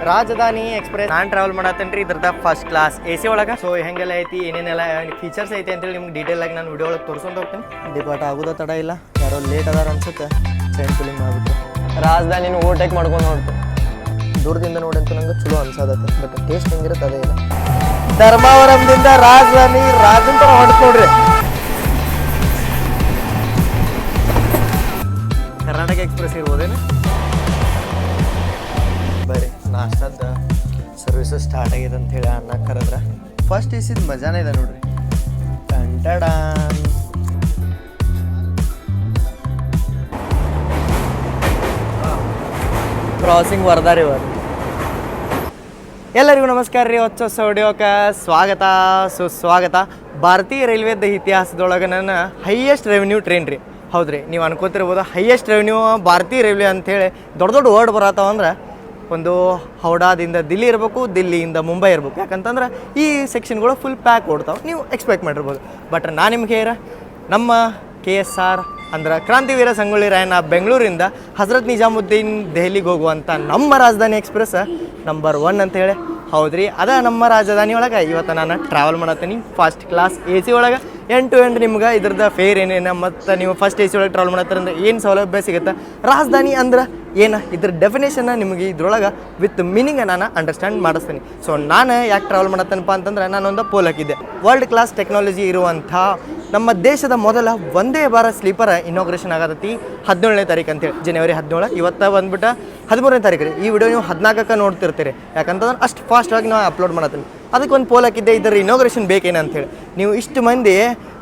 ರಾಜಧಾನಿ ಎಕ್ಸ್ಪ್ರೆಸ್ ನಾನು ಟ್ರಾವೆಲ್ ಮಾಡತ್ತೇನ್ರಿ ಇದ್ರದ ಫಸ್ಟ್ ಕ್ಲಾಸ್ ಎ ಸಿ ಒಳಗೆ. ಸೊ ಹೆಂಗೆಲ್ಲ ಐತಿ ಏನೇನೆಲ್ಲ ಫೀಚರ್ಸ್ ಐತಿ ಅಂತೇಳಿ ನಿಮ್ಗೆ ಡೀಟೇಲ್ ಆಗಿ ನಾನು ವಿಡಿಯೋ ಒಳಗೆ ತೋರಿಸ್ಕೊಂಡು ಹೋಗ್ತೀನಿ. ಡಿಪಾರ್ಟ್ ಆಗೋದು ತಡ ಇಲ್ಲ, ಯಾರೋ ಲೇಟ್ ಅದಾರ ಅನ್ಸುತ್ತೆ. ಟ್ರೈನ್ ಫಿಲಿಂಗ್ ಮಾಡ್ಬಿಟ್ಟು ರಾಜಧಾನಿನ ಓವರ್ಟೇಕ್ ಮಾಡ್ಕೊಂಡು ನೋಡ್ತು. ದೂರದಿಂದ ನೋಡಂತೂ ನಂಗೆ ಚಲೋ ಅನ್ಸದತ್ತೆ, ಬಟ್ ಟೇಸ್ಟ್ ಹೆಂಗಿರುತ್ತೆ ಅದೇ ಇಲ್ಲ. ಧರ್ಮಾವರಂದಿಂದ ರಾಜಧಾನಿ ರಾಜನ್ ಥರ ಹೊಡ್ತು ನೋಡ್ರಿ. ಕರ್ನಾಟಕ ಎಕ್ಸ್ಪ್ರೆಸ್ ಇರ್ಬೋದೇನು? ಬರ್ರಿ ನಾಷ್ಟದ ಸರ್ವಿಸಸ್ ಸ್ಟಾರ್ಟ್ ಆಗಿದೆ ಅಂತ ಹೇಳಿ ಅನ್ನ ಕರೆದ್ರೆ ಫಸ್ಟ್ ಇಸಿದ ಮಜಾನೇ ಇದೆ ನೋಡ್ರಿ. ಟಂಟಡ ಕ್ರಾಸಿಂಗ್ ವರ್ದಾರಿ ಇವರು. ಎಲ್ಲರಿಗೂ ನಮಸ್ಕಾರ ರೀ. ಹೊಸ ವಿಡಿಯೋಕ್ಕೆ ಸ್ವಾಗತ ಸುಸ್ವಾಗತ. ಭಾರತೀಯ ರೈಲ್ವೇದ ಇತಿಹಾಸದೊಳಗೆ ನನ್ನ ಹೈಯೆಸ್ಟ್ ರೆವೆನ್ಯೂ ಟ್ರೈನ್ ರೀ. ಹೌದ್ರಿ, ನೀವು ಅನ್ಕೋತಿರ್ಬೋದು ಹೈಯೆಸ್ಟ್ ರೆವೆನ್ಯೂ ಭಾರತೀಯ ರೈಲ್ವೆ ಅಂಥೇಳಿ ದೊಡ್ಡ ದೊಡ್ಡ ವರ್ಡ್ ಬರತ್ತವಂದ್ರೆ ಒಂದು ಹೌಡಾದಿಂದ ದಿಲ್ಲಿ ಇರಬೇಕು, ದಿಲ್ಲಿಯಿಂದ ಮುಂಬೈ ಇರಬೇಕು. ಯಾಕಂತಂದ್ರೆ ಈ ಸೆಕ್ಷನ್ಗಳು ಫುಲ್ ಪ್ಯಾಕ್ ಓಡ್ತಾವೆ, ನೀವು ಎಕ್ಸ್ಪೆಕ್ಟ್ ಮಾಡಿರ್ಬೋದು. ಬಟ್ ನಾನು ನಿಮ್ಗೆ ನಮ್ಮ KSR ಅಂದ್ರೆ ಕ್ರಾಂತಿವೀರ ಸಂಗೊಳ್ಳಿ ರಾಯಣ್ಣ ಬೆಂಗಳೂರಿಂದ ಹಜರತ್ ನಿಜಾಮುದ್ದೀನ್ ದೆಹಲಿಗೆ ಹೋಗುವಂಥ ನಮ್ಮ ರಾಜಧಾನಿ ಎಕ್ಸ್ಪ್ರೆಸ್ ನಂಬರ್ 1 ಅಂತೇಳಿ. ಹೌದ್ರಿ, ಅದ ನಮ್ಮ ರಾಜಧಾನಿ ಒಳಗೆ ಇವತ್ತು ನಾನು ಟ್ರಾವೆಲ್ ಮಾಡತ್ತೀನಿ ಫಸ್ಟ್ ಕ್ಲಾಸ್ ಎ ಸಿ ಒಳಗೆ. ಎಂಡ್ ಟು ಎಂಡ್ ನಿಮ್ಗೆ ಇದ್ರದ್ದು ಫೇರ್ ಏನೇನು ಮತ್ತು ನೀವು ಫಸ್ಟ್ ಎ ಸಿ ಒಳಗೆ ಟ್ರಾವೆಲ್ ಮಾಡತ್ತೀರಂದ್ರೆ ಏನು ಸೌಲಭ್ಯ ಸಿಗುತ್ತೆ, ರಾಜಧಾನಿ ಅಂದ್ರೆ ಏನು, ಇದ್ರ ಡೆಫಿನೇಷನ್ನ ನಿಮಗೆ ಇದ್ರೊಳಗೆ ವಿತ್ ಮೀನಿಂಗ್ ನಾನು ಅಂಡರ್ಸ್ಟ್ಯಾಂಡ್ ಮಾಡಿಸ್ತೀನಿ. ಸೊ ನಾನು ಯಾಕೆ ಟ್ರಾವೆಲ್ ಮಾಡತ್ತೇನಪ್ಪ ಅಂತಂದ್ರೆ ನಾನೊಂದು ಪೋಲ್ ಹಾಕಿದ್ದೆ. ವರ್ಲ್ಡ್ ಕ್ಲಾಸ್ ಟೆಕ್ನಾಲಜಿ ಇರುವಂಥ ನಮ್ಮ ದೇಶದ ಮೊದಲ ವಂದೇ ಭಾರತ್ ಸ್ಲೀಪರ್ ಇನಾಗ್ರೇಷನ್ ಆಗತೈತಿ 17ನೇ ತಾರೀಕು ಅಂತೇಳಿ, ಜನವರಿ 17. ಇವತ್ತು ಬಂದ್ಬಿಟ್ಟು 13ನೇ ತಾರೀಕು ರೀ. ಈ ವಿಡಿಯೋ ನೀವು 14ಕ್ಕೆ ನೋಡ್ತಿರ್ತೀರಿ, ಯಾಕಂತಂದ್ರೆ ಅಷ್ಟು ಫಾಸ್ಟಾಗಿ ನಾವು ಅಪ್ಲೋಡ್ ಮಾಡತ್ತೀನಿ. ಅದಕ್ಕೆ ಒಂದು ಪೋಲ್ ಹಾಕಿದ್ದೆ, ಇದರ ಇನಾಗ್ರೇಷನ್ ಬೇಕೇನು ಅಂತೇಳಿ. ನೀವು ಇಷ್ಟು ಮಂದಿ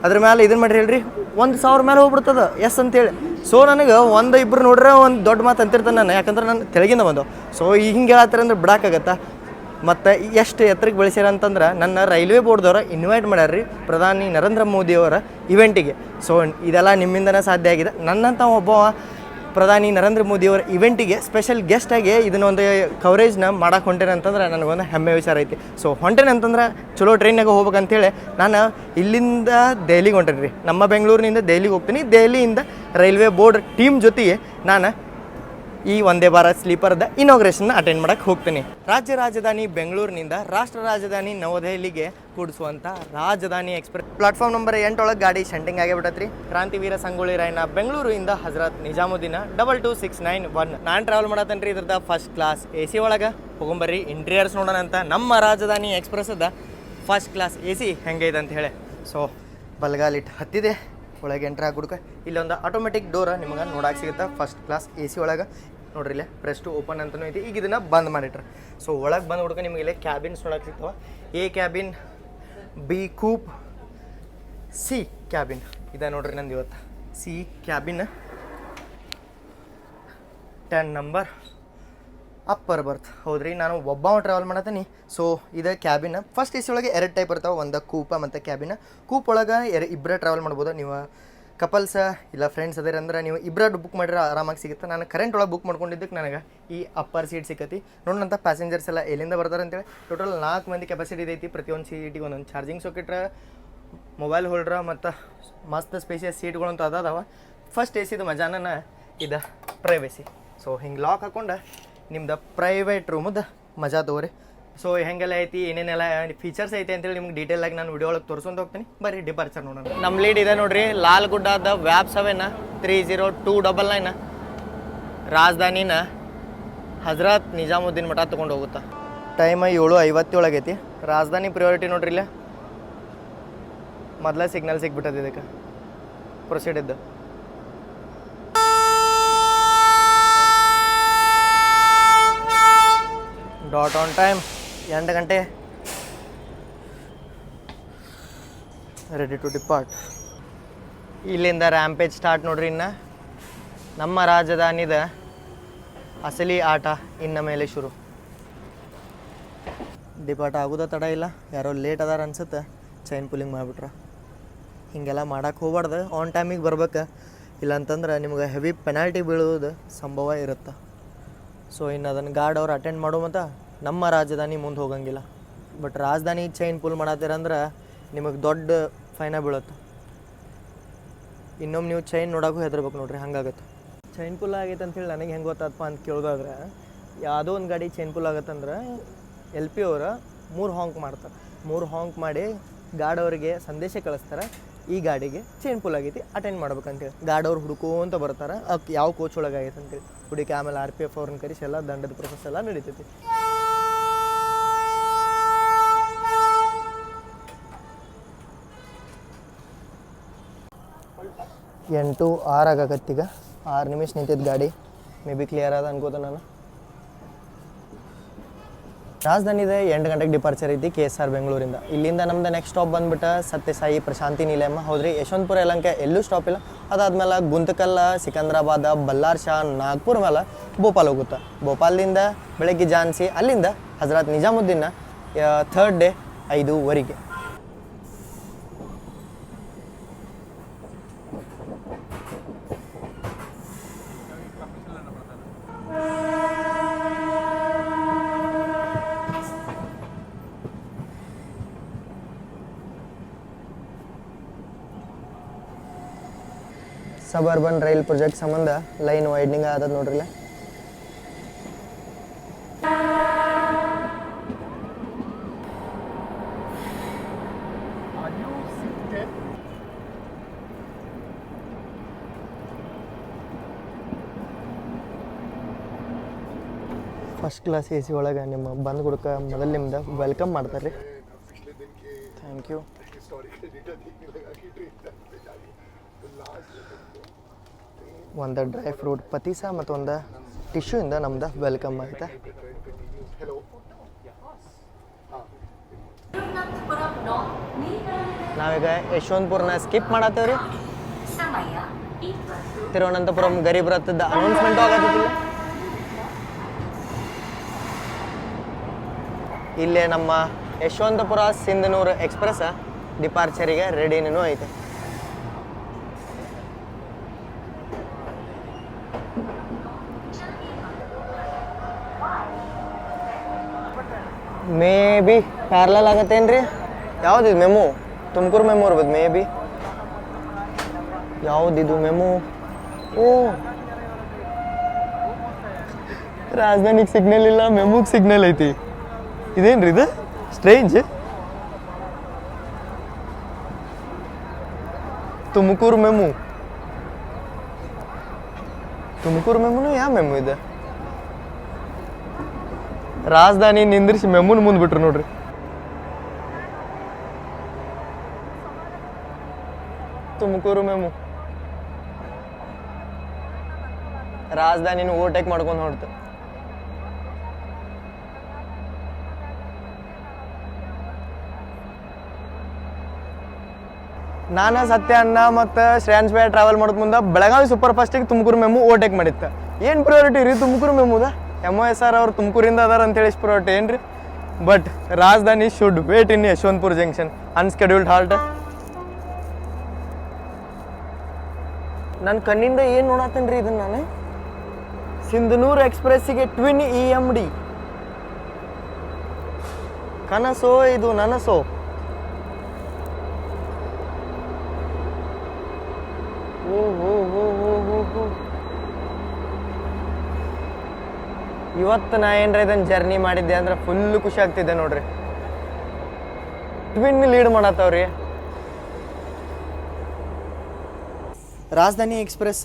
ಅದ್ರ ಮೇಲೆ ಇದನ್ನು ಮಾಡಿ ಹೇಳ್ರಿ, 1,000 ಮೇಲೆ ಹೋಗ್ಬಿಡ್ತದೆ ಎಸ್ ಅಂತೇಳಿ. ಸೊ ನನಗೆ ಒಂದು ಇಬ್ಬರು ನೋಡ್ರೆ ಒಂದು ದೊಡ್ಡ ಮಾತು ಅಂತಿರ್ತಾನೆ ನಾನು, ಯಾಕಂದ್ರೆ ನಾನು ತೆಳಗಿಂದ ಬಂದು. ಸೊ ಹಿಂಗೆ ಹೇಳತ್ತಾರೆ ಅಂದ್ರೆ ಬಿಡೋಕ್ಕಾಗತ್ತಾ. ಮತ್ತು ಎಷ್ಟು ಎತ್ತರಕ್ಕೆ ಬೆಳೆಸ್ಯಾರ ಅಂತಂದ್ರೆ ನನ್ನ ರೈಲ್ವೆ ಬೋರ್ಡ್ದವ್ರು ಇನ್ವೈಟ್ ಮಾಡ್ಯಾರ್ರಿ ಪ್ರಧಾನಿ ನರೇಂದ್ರ ಮೋದಿಯವರ ಇವೆಂಟಿಗೆ. ಸೊ ಇದೆಲ್ಲ ನಿಮ್ಮಿಂದನೇ ಸಾಧ್ಯ ಆಗಿದೆ. ನನ್ನಂಥ ಒಬ್ಬ ಪ್ರಧಾನಿ ನರೇಂದ್ರ ಮೋದಿಯವರ ಇವೆಂಟಿಗೆ ಸ್ಪೆಷಲ್ ಗೆಸ್ಟಾಗಿ ಇದನ್ನೊಂದು ಕವರೇಜ್ನ ಮಾಡಕ್ಕೆ ಹೊಂಟೇನೆ ಅಂತಂದ್ರೆ ನನಗೊಂದು ಹೆಮ್ಮೆ ವಿಚಾರ ಐತಿ. ಸೊ ಹೊಂಟೇನೆ ಅಂತಂದ್ರೆ ಚಲೋ ಟ್ರೈನಾಗ ಹೋಗ್ಬೇಕಂತೇಳಿ ನಾನು ಇಲ್ಲಿಂದ ದೆಹಲಿಗೆ ಹೊಂಟೇನೆ ರೀ. ನಮ್ಮ ಬೆಂಗಳೂರಿನಿಂದ ದೆಹಲಿಗೆ ಹೋಗ್ತೀನಿ. ದೆಹಲಿಯಿಂದ ರೈಲ್ವೆ ಬೋರ್ಡ್ ಟೀಮ್ ಜೊತೆಗೆ ನಾನು ಈ ವಂದೇ ಭಾರತ್ ಸ್ಲೀಪರ್ದ ಇನಾಗ್ರೇಷನ್ನ ಅಟೆಂಡ್ ಮಾಡಕ್ಕೆ ಹೋಗ್ತೀನಿ. ರಾಜ್ಯ ರಾಜಧಾನಿ ಬೆಂಗಳೂರಿನಿಂದ ರಾಷ್ಟ್ರ ರಾಜಧಾನಿ ನವದೆಹಲಿಗೆ ಕೂಡಿಸುವಂಥ ರಾಜಧಾನಿ ಎಕ್ಸ್ಪ್ರೆಸ್ ಪ್ಲಾಟ್ಫಾರ್ಮ್ ನಂಬರ್ 8 ಒಳಗೆ ಗಾಡಿ ಶಂಟಿಂಗ್ ಆಗಿಬಿಟ್ಟತ್ರಿ. ಕ್ರಾಂತಿವೀರ ಸಂಗೊಳ್ಳಿ ರಾಯಣ್ಣ ಬೆಂಗಳೂರಿಂದ ಹಜರತ್ ನಿಜಾಮುದ್ದೀನ 22691 ನಾನು ಟ್ರಾವೆಲ್ ಮಾಡತ್ತೇನೆ ರೀ ಇದ್ರದ್ದು ಫಸ್ಟ್ ಕ್ಲಾಸ್ ಎ ಸಿ ಒಳಗೆ. ಹೋಗೊಂಬರ್ರಿ ಇಂಟೀರಿಯರ್ಸ್ ನೋಡೋಣ ಅಂತ ನಮ್ಮ ರಾಜಧಾನಿ ಎಕ್ಸ್ಪ್ರೆಸ್ದ ಫಸ್ಟ್ ಕ್ಲಾಸ್ ಎ ಸಿ ಹೆಂಗೆ ಇದೆ ಅಂತ ಹೇಳಿ. ಸೊ ಬಲ್ಗಾಲಿಟ್ಟು ಹತ್ತಿದೆ, ಒಳಗೆ ಎಂಟ್ರ್ ಆಗ್ಬಿಡ್ಕ ಇಲ್ಲೊಂದು ಆಟೋಮೆಟಿಕ್ ಡೋರ್ ನಿಮಗೆ ನೋಡಕ್ಕೆ ಸಿಗುತ್ತೆ ಫಸ್ಟ್ ಕ್ಲಾಸ್ ಎ ಸಿ ಒಳಗೆ. ನೋಡ್ರಿ ಇಲ್ಲೇ ಪ್ರೆಸ್ ಟು ಓಪನ್ ಅಂತಲೂ ಐತಿ. ಈಗ ಇದನ್ನು ಬಂದ್ ಮಾಡಿಟ್ರೆ ಸೊ ಒಳಗೆ ಬಂದು ಹುಡ್ಕ ನಿಮಗೆ ಇಲ್ಲೇ ಕ್ಯಾಬಿನ್ಸ್ ನೋಡಕ್ಕೆ ಸಿಗ್ತಾವ. A cabin, B coupe, C cabin ಇದೆ ನೋಡ್ರಿ. ನಂದು ಇವತ್ತು C cabin 10 number upper berth. ಹೌದ್ರಿ, ನಾನು ಒಬ್ಬ ಟ್ರಾವೆಲ್ ಮಾಡತ್ತೀನಿ. ಸೊ ಇದು ಕ್ಯಾಬಿನ್ ಫಸ್ಟ್ ಎ ಸಿ ಒಳಗೆ 2 ಟೈಪ್ ಇರ್ತಾವೆ, ಒಂದು ಕೂಪ ಮತ್ತು ಕ್ಯಾಬಿನ್. ಕೂಪ್ ಒಳಗೆ ಇಬ್ಬರೇ ಟ್ರಾವೆಲ್ ಮಾಡ್ಬೋದು. ನೀವು ಕಪಲ್ಸ ಇಲ್ಲ ಫ್ರೆಂಡ್ಸ್ ಅದೇ ಅಂದ್ರೆ ನೀವು ಇಬ್ಬರು ಬುಕ್ ಮಾಡಿದ್ರೆ ಆರಾಮಾಗಿ ಸಿಗುತ್ತೆ. ನಾನು ಕರೆಂಟ್ ಒಳಗೆ ಬುಕ್ ಮಾಡ್ಕೊಂಡಿದ್ದಕ್ಕೆ ನನಗೆ ಈ ಅಪ್ಪರ್ ಸೀಟ್ ಸಿಕ್ಕತಿ. ನೋಡೋಣಂಥ ಪ್ಯಾಸೆಂಜರ್ಸ್ ಎಲ್ಲ ಎಲ್ಲಿಂದ ಬರ್ತಾರೆ ಅಂತೇಳಿ. ಟೋಟಲ್ 4 ಮಂದಿ ಕೆಪಾಸಿಟಿ ಐತಿ. ಪ್ರತಿಯೊಂದು ಸೀಟಿಗೆ ಒಂದೊಂದು ಚಾರ್ಜಿಂಗ್ ಸಾಕೆಟ್ರ, ಮೊಬೈಲ್ ಹೋಲ್ಡ್ರ ಮತ್ತು ಮಸ್ತ್ ಸ್ಪೇಸಿಯಸ್ ಸೀಟ್ಗಳು ಅಂತ ಅದಾವ. ಫಸ್ಟ್ ಎ ಸಿದು ಮಜಾನ ಇದು ಪ್ರೈವೇಸಿ. ಸೊ ಹಿಂಗೆ ಲಾಕ್ ಹಾಕೊಂಡು ನಿಮ್ದು ಪ್ರೈವೇಟ್ ರೂಮದ್ದು ಮಜಾ ತಗೋರಿ. ಸೊ ಹೆಂಗೆಲ್ಲ ಐತಿ ಏನೇನೆಲ್ಲ ಫೀಚರ್ಸ್ ಐತಿ ಅಂತೇಳಿ ನಿಮ್ಗೆ ಡೀಟೇಲ್ ಆಗಿ ನಾನು ವಿಡಿಯೋ ಒಳಗೆ ತೋರಿಸ್ಕೊಂಡು ಹೋಗ್ತೀನಿ. ಬರೀ ಡಿಪಾರ್ಚರ್ ನೋಡೋಣ. ನಮ್ಮ ಲೀಡ್ ಇದೆ ನೋಡ್ರಿ, ಲಾಲ್ಗುಡ್ಡದ ವ್ಯಾಪ್ 7 30299 ರಾಜಧಾನಿನ ಹಜರತ್ ನಿಜಾಮುದ್ದೀನ್ ಮಠ ತೊಗೊಂಡು ಹೋಗುತ್ತಾ. ಟೈಮ್ 7:57 ಐತಿ. ರಾಜಧಾನಿ ಪ್ರಿಯಾರಿಟಿ ನೋಡ್ರಿ, ಇಲ್ಲೇ ಮೊದಲೇ ಸಿಗ್ನಲ್ ಸಿಗ್ಬಿಟ್ಟದ. ಇದಕ್ಕೆ ಪ್ರೊಸೀಡ್ ಇದ್ದು ಡಾಟ್ ಆನ್ ಟೈಮ್ 8 ಗಂಟೆ ರೆಡಿ ಟು ಡಿಪಾರ್ಟ್. ಇಲ್ಲಿಂದ ರ್ಯಾಂಪೇಜ್ ಸ್ಟಾರ್ಟ್ ನೋಡ್ರಿ. ಇನ್ನು ನಮ್ಮ ರಾಜಧಾನಿದ ಅಸಲಿ ಆಟ ಇನ್ನು ಮೇಲೆ ಶುರು. ಡಿಪಾರ್ಟ್ ಆಗೋದ ತಡ ಇಲ್ಲ, ಯಾರೋ ಲೇಟ್ ಅದಾರ ಅನ್ಸುತ್ತೆ. ಚೈನ್ ಪುಲಿಂಗ್ ಮಾಡಿಬಿಟ್ರ. ಹೀಗೆಲ್ಲ ಮಾಡೋಕ್ಕೆ ಹೋಗ್ಬಾರ್ದು, ಆನ್ ಟೈಮಿಗೆ ಬರ್ಬೇಕು. ಇಲ್ಲಾಂತಂದ್ರೆ ನಿಮ್ಗೆ ಹೆವಿ ಪೆನಾಲ್ಟಿ ಬೀಳೋದು ಸಂಭವ ಇರುತ್ತೆ. ಸೊ ಇನ್ನು ಅದನ್ನು ಗಾರ್ಡ್ ಅವ್ರು ಅಟೆಂಡ್ ಮಾಡೋ ಮತ್ತು ನಮ್ಮ ರಾಜಧಾನಿ ಮುಂದೆ ಹೋಗಂಗಿಲ್ಲ. ಬಟ್ ರಾಜಧಾನಿ ಚೈನ್ ಪುಲ್ ಮಾಡತ್ತೀರಂದ್ರೆ ನಿಮಗೆ ದೊಡ್ಡ ಫೈನ ಬೀಳುತ್ತೆ. ಇನ್ನೊಮ್ಮೆ ನೀವು ಚೈನ್ ನೋಡೋಕ್ಕೂ ಹೆದರ್ಬೇಕು ನೋಡ್ರಿ, ಹಂಗಾಗತ್ತೆ. ಚೈನ್ ಪುಲ್ ಆಗೈತೆ ಅಂತೇಳಿ ನನಗೆ ಹೆಂಗೆ ಗೊತ್ತಪ್ಪ ಅಂತ ಕೇಳೋದಾದ್ರೆ ಯಾವುದೋ ಒಂದು ಗಾಡಿ ಚೈನ್ ಪುಲ್ ಆಗತ್ತಂದ್ರೆ LP ಅವರು 3 ಹಾಂಕ್ ಮಾಡ್ತಾರೆ. 3 ಹಾಂಕ್ ಮಾಡಿ ಗಾಡವ್ರಿಗೆ ಸಂದೇಶ ಕಳಿಸ್ತಾರೆ, ಈ ಗಾಡಿಗೆ ಚೈನ್ ಪುಲ್ ಆಗೈತಿ ಅಟೆಂಡ್ ಮಾಡ್ಬೇಕಂತೇಳಿ. ಗಾಡವ್ರು ಹುಡ್ಕೋಂತ ಬರ್ತಾರೆ, ಯಾವ ಕೋಚ್ ಒಳಗೆ ಆಗೈತೆ ಅಂತೇಳಿ ಹುಡುಕಿ. ಆಮೇಲೆ RPF ಅವ್ರನ್ನ ಕರೆಸಿ ಎಲ್ಲ ದಂಡದ ಪ್ರೊಸೆಸ್ ಎಲ್ಲ ನಡೀತೈತಿ. 8:06 ಆಗಕತ್ತೀಗ. 6 ನಿಮಿಷ ನಿಂತಿದ್ದು ಗಾಡಿ. ಮೇ ಬಿ ಕ್ಲಿಯರ್ ಅದ ಅನ್ಕೋತ ನಾನು. ರಾಜಧಾನಿದೆ 8 ಗಂಟೆಗೆ ಡಿಪಾರ್ಚರ್ ಐತಿ KSR ಬೆಂಗಳೂರಿಂದ. ಇಲ್ಲಿಂದ ನಮ್ದು ನೆಕ್ಸ್ಟ್ ಸ್ಟಾಪ್ ಬಂದ್ಬಿಟ್ಟು ಸತ್ಯಸಾಯಿ ಪ್ರಶಾಂತಿ ನಿಲಯಮ್ಮ. ಹೌದ್ರಿ, ಯಶವಂತಪುರ ಯಲಹಂಕ ಎಲ್ಲೂ ಸ್ಟಾಪ್ ಇಲ್ಲ. ಅದಾದ್ಮೇಲೆ ಗುಂತಕಲ್ಲ, ಸಿಕಂದ್ರಾಬಾದ, ಬಲ್ಲಾರ್ ಶಾ, ನಾಗ್ಪುರ್ ಮೇಲೆ ಭೋಪಾಲ್ ಹೋಗುತ್ತೆ. ಭೋಪಾಲ್ದಿಂದ ಬೆಳಗ್ಗೆ ಝಾನ್ಸಿ, ಅಲ್ಲಿಂದ Hazrat Nizamuddin 3rd day 5:00 suburban rail project ಸಂಬಂಧ ಲೈನ್ ವೈಡ್ನಿಂಗ್ ಆದದ ನೋಡ್ರಿ. ಫಸ್ಟ್ ಕ್ಲಾಸ್ AC ಒಳಗೆ ನಿಮ್ಮ ಬಂದು ಕೊಡಕ್ಕೆ ಮೊದಲು ನಿಮ್ದು ವೆಲ್ಕಮ್ ಮಾಡ್ತಾರೆ ರೀ. Thank you. ಒಂದು ಡ್ರೈ ಫ್ರೂಟ್ ಪತೀಸ ಮತ್ತು ಒಂದು ಟಿಶ್ಯೂ ಇಂದ ನಮ್ದು ವೆಲ್ಕಮ್ ಆಯ್ತಾ. ನಾವೀಗ ಯಶವಂತಪುರನ ಸ್ಕಿಪ್ ಮಾಡತ್ತೇವ್ರಿ. ತಿರುವನಂತಪುರಂ ಗರೀಬ್ ರಥದ ಅನೌನ್ಸ್ಮೆಂಟು ಆಗತ್ತಿಲ್ಲ. ಇಲ್ಲೇ ನಮ್ಮ ಯಶವಂತಪುರ ಸಿಂಧನೂರು ಎಕ್ಸ್ಪ್ರೆಸ್ ಡಿಪಾರ್ಚರಿಗೆ ರೆಡಿನೂ ಐತೆ. ಮೇ ಬಿ ಪ್ಯಾರಲಲ್ ಆಗತ್ತೇನ್ರಿ? ಯಾವುದಿದು ಮೆಮು? ತುಮಕೂರು ಮೆಮು ಇರ್ಬೋದು ಮೇ ಬಿ. ಯಾವುದಿದು ಮೆಮು? ಓ, ರಾಜಧಾನಿಗೆ ಸಿಗ್ನಲ್ ಇಲ್ಲ, ಮೆಮುಗೆ ಸಿಗ್ನಲ್ ಐತಿ. ಇದೇನ್ರಿ ಇದು? ಸ್ಟ್ರೇಂಜ್. ತುಮಕೂರು ಮೆಮು. ತುಮಕೂರು ಮೆಮುನು ಯಾವ ಮೆಮು ಇದೆ? ರಾಜಧಾನಿ ನಿಂದ್ರಿಸಿ ಮೆಮುನ್ ಮುಂದೆ ಬಿಟ್ರು ನೋಡ್ರಿ. ತುಮಕೂರು ಮೆಮು ರಾಜಧಾನಿನ ಓವರ್ಟೇಕ್ ಮಾಡ್ಕೊಂಡು ಹೊಡ್ತು. ನಾನು ಸತ್ಯ ಅಣ್ಣ ಮತ್ತು ಶ್ರೇಯಾನ್ಸ್ ಭಾಯ್ ಟ್ರಾವೆಲ್ ಮಾಡೋದು ಮುಂದೆ ಬೆಳಗಾವಿ ಸೂಪರ್ ಫಾಸ್ಟಿಗೆ ತುಮಕೂರು ಮೆಮು ಓವರ್ಟೇಕ್ ಮಾಡಿತ್ತು. ಏನು ಪ್ರಿಯಾರಿಟಿ ರೀ ತುಮಕೂರು ಮೆಮುದ? MOSR ಅವ್ರು ತುಮಕೂರಿಂದ ಅದಾರ ಅಂತೇಳಿ ಇಷ್ಟು ಪ್ರಿಯಾರಿಟಿ ಏನ್ರಿ? But Rajdhani should wait in Yesvantpur junction unscheduled halt. ನನ್ನ ಕಣ್ಣಿಂದ ಏನು ನೋಡತ್ತೇನೆ ರೀ ಇದನ್ನು ನಾನು? ಸಿಂಧನೂರು ಎಕ್ಸ್ಪ್ರೆಸ್ಸಿಗೆ ಟ್ವಿನ್ EMD. ಕನಸೋ ಇದು ನನಸೋ? ಇವತ್ತು ನಾ ಏನ್ರ ಇದನ್ನು ಜರ್ನಿ ಮಾಡಿದ್ದೆ ಅಂದ್ರೆ ಫುಲ್ಲು ಖುಷಿ ಆಗ್ತಿದ್ದೆ ನೋಡ್ರಿ. ಟ್ವಿನ್ ಲೀಡ್ ಮಾಡತ್ತವ್ರಿ. ರಾಜಧಾನಿ ಎಕ್ಸ್ಪ್ರೆಸ್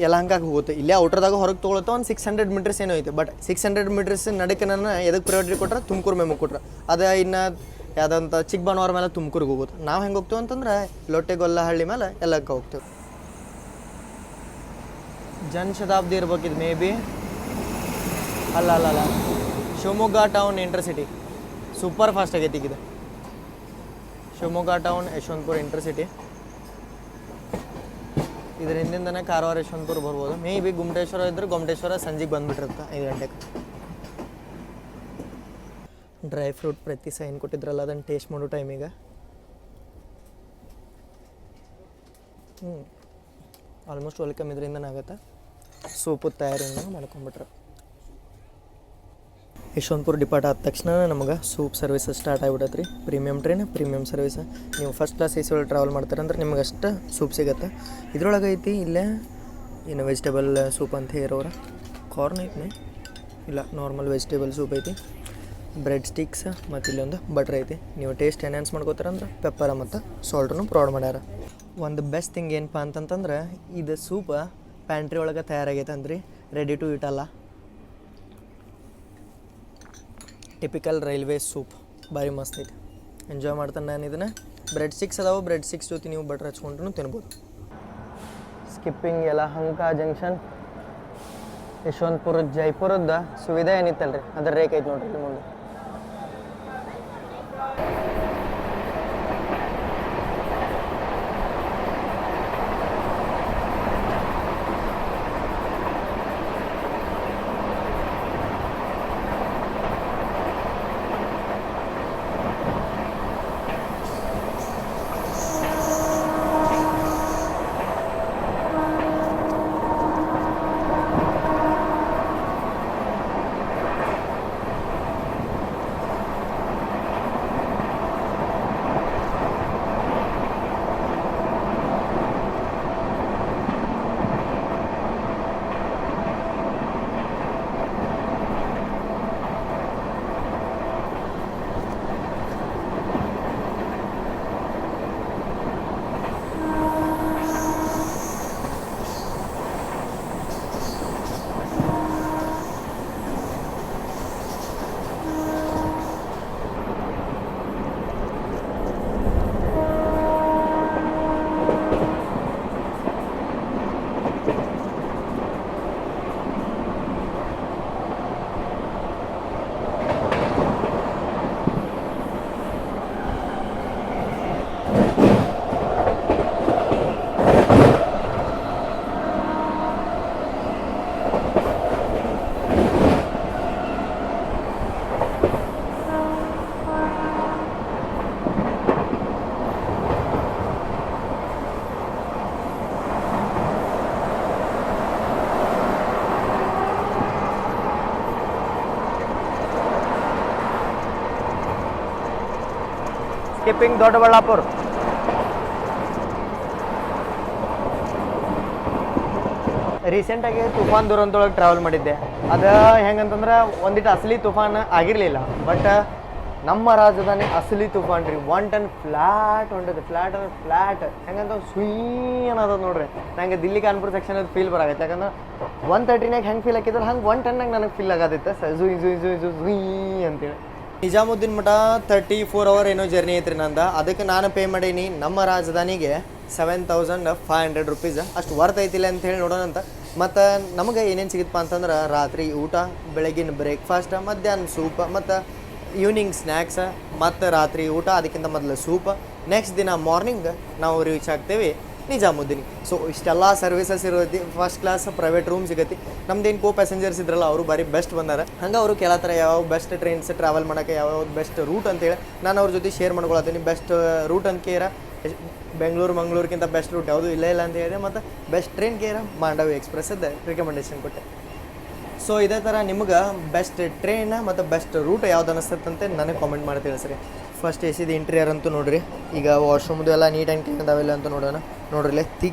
ಯಲಹಂಕಕ್ಕೆ ಹೋಗುತ್ತೆ. ಇಲ್ಲೇ ಔಟ್ರದಾಗ ಹೊರಗೆ ತೊಗೊಳತ್ತ ಒಂದು 600 ಮೀಟರ್ಸ್ ಏನೋ ಐತೆ. ಬಟ್ 600 ಮೀಟರ್ಸ್ ನಡಕ್ಕೆ ನಾನು ಎದಕ್ಕೆ ಪ್ರಯಾರಿಟಿ ಕೊಟ್ರೆ ತುಮಕೂರು ಮೆಮು ಕೊಟ್ರೆ. ಅದು ಇನ್ನು ಯಾವುದಂತ ಚಿಕ್ಕಬಣ್ಣವ್ರ ಮೇಲೆ ತುಮಕೂರಿಗೆ ಹೋಗುತ್ತೆ. ನಾವು ಹೆಂಗೆ ಹೋಗ್ತೇವೆ ಅಂತಂದ್ರೆ ಲೊಟ್ಟೆಗೊಲ್ಲಹಳ್ಳಿ ಮೇಲೆ ಎಲ್ಲಕ್ಕೆ ಹೋಗ್ತೇವೆ. ಜನಶತಾಬ್ದಿ ಇರ್ಬೇಕಿದ್ ಮೇ ಬಿ. ಅಲ್ಲ Shivamogga town intercity super fast ಆಗೈತಿ ಈಗ. Shivamogga town Yesvantpur intercity. ಇದ್ರ ಹಿಂದಿಂದನೇ ಕಾರವಾರ ಯಶವಂತಪುರ ಬರ್ಬೋದು. ಮೇ ಬಿ ಗುಮ್ಟೇಶ್ವರ ಇದ್ರೆ ಗುಮ್ಟೇಶ್ವರ ಸಂಜೆಗೆ ಬಂದುಬಿಟ್ಟಿರುತ್ತೆ 5 ಗಂಟೆಗೆ. ಡ್ರೈ ಫ್ರೂಟ್ ಪ್ರತಿ ಸೈನ್ ಕೊಟ್ಟಿದ್ರಲ್ಲ ಅದನ್ನು ಟೇಸ್ಟ್ ಮಾಡೋ ಟೈಮಿಗೆ ಆಲ್ಮೋಸ್ಟ್ ವೆಲ್ಕಮ್ ಇದರಿಂದನೇ ಆಗುತ್ತೆ. ಸೂಪು ತಯಾರಿನ ಮಾಡ್ಕೊಂಬಿಟ್ರೆ. ಯಶವಂತಪುರ ಡಿಪಾರ್ಟ್ ಆದ ತಕ್ಷಣ ನಮಗೆ ಸೂಪ್ ಸರ್ವಿಸ್ ಸ್ಟಾರ್ಟ್ ಆಗಿಬಿಡತ್ತೆ ರೀ. Premium train, premium service. ನೀವು ಫಸ್ಟ್ ಕ್ಲಾಸ್ AC ಒಳಗೆ ಟ್ರಾವೆಲ್ ಮಾಡ್ತಾರೆ ಅಂದ್ರೆ ನಿಮ್ಗೆ ಅಷ್ಟು ಸೂಪ್ ಸಿಗುತ್ತೆ. ಇದ್ರೊಳಗೆ ಐತಿ ಇಲ್ಲೇ ಏನು ವೆಜಿಟೇಬಲ್ ಸೂಪ್ ಅಂತ ಹೇರೋರ ಕಾರ್ನ್ ಐತಿ. ಇಲ್ಲ ನಾರ್ಮಲ್ ವೆಜಿಟೇಬಲ್ ಸೂಪ್ ಐತಿ, ಬ್ರೆಡ್ ಸ್ಟಿಕ್ಸ್ ಮತ್ತು ಇಲ್ಲೊಂದು ಬಟ್ರ್ ಐತಿ. ನೀವು ಟೇಸ್ಟ್ ಎನ್ಹಾನ್ಸ್ ಮಾಡ್ಕೋತಾರಂದ್ರೆ ಪೆಪ್ಪರ ಮತ್ತು ಸಾಲ್ಟನ್ನು ಪ್ರೊವೈಡ್ ಮಾಡ್ಯಾರ. ಒಂದು ಬೆಸ್ಟ್ ಥಿಂಗ್ ಏನಪ್ಪ ಅಂತಂತಂದ್ರೆ ಇದು ಸೂಪ ಪ್ಯಾಂಟ್ರಿ ಒಳಗೆ ತಯಾರಾಗೈತೆ ಅಂದ್ರಿ, ರೆಡಿ ಟು ಈಟ್ ಅಲ್ಲ. ಟಿಪಿಕಲ್ ರೈಲ್ವೆ ಸೂಪ್ ಭಾರಿ ಮಸ್ತ್ ಐತಿ, ಎಂಜಾಯ್ ಮಾಡ್ತಾನೆ ನಾನು ಇದನ್ನು. ಬ್ರೆಡ್ ಸ್ಟಿಕ್ಸ್ ಅದಾವೆ, ಬ್ರೆಡ್ ಸ್ಟಿಕ್ಸ್ ಜೊತೆ ನೀವು ಬಟ್ರ್ ಹಚ್ಕೊಂಡ್ರೂ ತಿನ್ಬೋದು. ಸ್ಕಿಪ್ಪಿಂಗ್ ಯಲಹಂಕ ಜಂಕ್ಷನ್, ಯಶವಂತಪುರ ಜೈಪುರದ ಸುವಿಧಾ ಏನಿತ್ತಲ್ರಿ ಅದ್ರ ರೇಖೆ ಐತೆ ನೋಡ್ರಿ ಇಲ್ಲಿ ಮುಂದೆ. ಸ್ಕಿಪ್ಪಿಂಗ್ ದೊಡ್ಡಬಳ್ಳಾಪುರ. ರೀಸೆಂಟಾಗಿ ತುಫಾನ್ ದುರಂತೊಳಗೆ ಟ್ರಾವೆಲ್ ಮಾಡಿದ್ದೆ. ಅದು ಹೆಂಗಂತಂದ್ರೆ ಒಂದಿಟ್ಟು ಅಸಲಿ ತುಫಾನ್ ಆಗಿರಲಿಲ್ಲ, ಬಟ್ ನಮ್ಮ ರಾಜಧಾನಿ ಅಸಲಿ ತುಫಾನ್ ರೀ. 1 ಟನ್ ಫ್ಲ್ಯಾಟ್ ಹೊಂಟೈತೆ. ಫ್ಲ್ಯಾಟ್ ಅಂದ್ರೆ ಫ್ಲ್ಯಾಟ್ ಹೆಂಗಂತ ಸುಯ್ ಅನ್ನೋದು ನೋಡ್ರಿ. ನಂಗೆ ದಿಲ್ಲಿ ಕಾನ್ಪುರ್ ಸೆಕ್ಷನ್ ಅದು ಫೀಲ್ ಬರಾಗೈತೆ, ಯಾಕಂದ್ರೆ 130ನಾಗ ಹೆಂಗೆ ಫೀಲ್ ಆಕಿದ್ರೆ ಹಂಗೆ 1 ಟನ್ನಾಗ ನನಗೆ ಫೀಲ್ ಆಗತ್ತೈತೆ ಜುಯ್ ಜುಯ್ ಜುಯ್ ಜುಯ್ ಜುಯ್ ಅಂತೇಳಿ. ನಿಜಾಮುದ್ದೀನ್ ಮಠ 34 ಅವರ್ ಏನೋ ಜರ್ನಿ ಐತ್ರಿ ನಂದು. ಅದಕ್ಕೆ ನಾನು ಪೇ ಮಾಡೀನಿ ನಮ್ಮ ರಾಜಧಾನಿಗೆ 7500 ರೂಪೀಸ್. ಅಷ್ಟು ವರ್ತ್ ಐತಿಲ್ಲ ಅಂತ ಹೇಳಿ ನೋಡೋಣ ಅಂತ. ಮತ್ತು ನಮಗೆ ಏನೇನು ಸಿಗುತ್ತಪ್ಪ ಅಂತಂದ್ರೆ ರಾತ್ರಿ ಊಟ, ಬೆಳಗಿನ ಬ್ರೇಕ್ಫಾಸ್ಟ್, ಮಧ್ಯಾಹ್ನ ಸೂಪ್, ಮತ್ತು ಈವ್ನಿಂಗ್ ಸ್ನ್ಯಾಕ್ಸ್, ಮತ್ತು ರಾತ್ರಿ ಊಟ, ಅದಕ್ಕಿಂತ ಮೊದಲು ಸೂಪ್. ನೆಕ್ಸ್ಟ್ ದಿನ ಮಾರ್ನಿಂಗ್ ನಾವು ರೀಚ್ ಆಗ್ತೇವೆ ನಿಜಾಮುದ್ದೀನ್. ಸೊ ಇಷ್ಟೆಲ್ಲ ಸರ್ವಿಸಸ್ ಇರೋತಿ. ಫಸ್ಟ್ ಕ್ಲಾಸ್ ಪ್ರೈವೇಟ್ ರೂಮ್ ಸಿಗತಿ. ನಮ್ದೇನು ಕೋ ಪ್ಯಾಸೆಂಜರ್ಸ್ ಇದ್ರಲ್ಲ ಅವರು ಭಾರಿ ಬೆಸ್ಟ್ ಬಂದಾರ. ಹಂಗೆ ಅವರು ಕೇಳತ್ತಾರೆ ಯಾವ ಬೆಸ್ಟ್ ಟ್ರೈನ್ಸ್ ಟ್ರಾವೆಲ್ ಮಾಡೋಕ್ಕೆ ಯಾವ ಬೆಸ್ಟ್ ರೂಟ್ ಅಂತೇಳಿ. ನಾನು ಅವ್ರ ಜೊತೆ ಶೇರ್ ಮಾಡ್ಕೊಳತ್ತೀನಿ. ಬೆಸ್ಟ್ ರೂಟ್ ಅಂತ ಕೇರ ಬೆಂಗಳೂರು ಮಂಗಳೂರಿಗಿಂತ ಬೆಸ್ಟ್ ರೂಟ್ ಯಾವುದೂ ಇಲ್ಲ ಅಂತ ಹೇಳಿದೆ. ಮತ್ತು ಬೆಸ್ಟ್ ಟ್ರೈನ್ ಕೇರ ಮಾಂಡವಿ ಎಕ್ಸ್ಪ್ರೆಸ್ಸದ್ದು ರಿಕಮೆಂಡೇಶನ್ ಕೊಟ್ಟೆ. ಸೊ ಇದೇ ಥರ ನಿಮ್ಗೆ ಬೆಸ್ಟ್ ಟ್ರೈನ್ ಮತ್ತು ಬೆಸ್ಟ್ ರೂಟ್ ಯಾವ್ದು ಅನಿಸ್ತಂತೆ ನನಗೆ ಕಾಮೆಂಟ್ ಮಾಡಿ ತಿಳಿಸ್ರಿ. ಫಸ್ಟ್ ಎಸಿದು ಇಂಟೀರಿಯರ್ ಅಂತೂ ನೋಡಿರಿ. ಈಗ ವಾಶ್ರೂಮ್ದು ಎಲ್ಲ ನೀಟ್ ಆ್ಯಂಡ್ ಕ್ಲೀನ್ ಅದಾವಿಲ್ಲ ಅಂತ ನೋಡೋಣ. ನೋಡ್ರಿ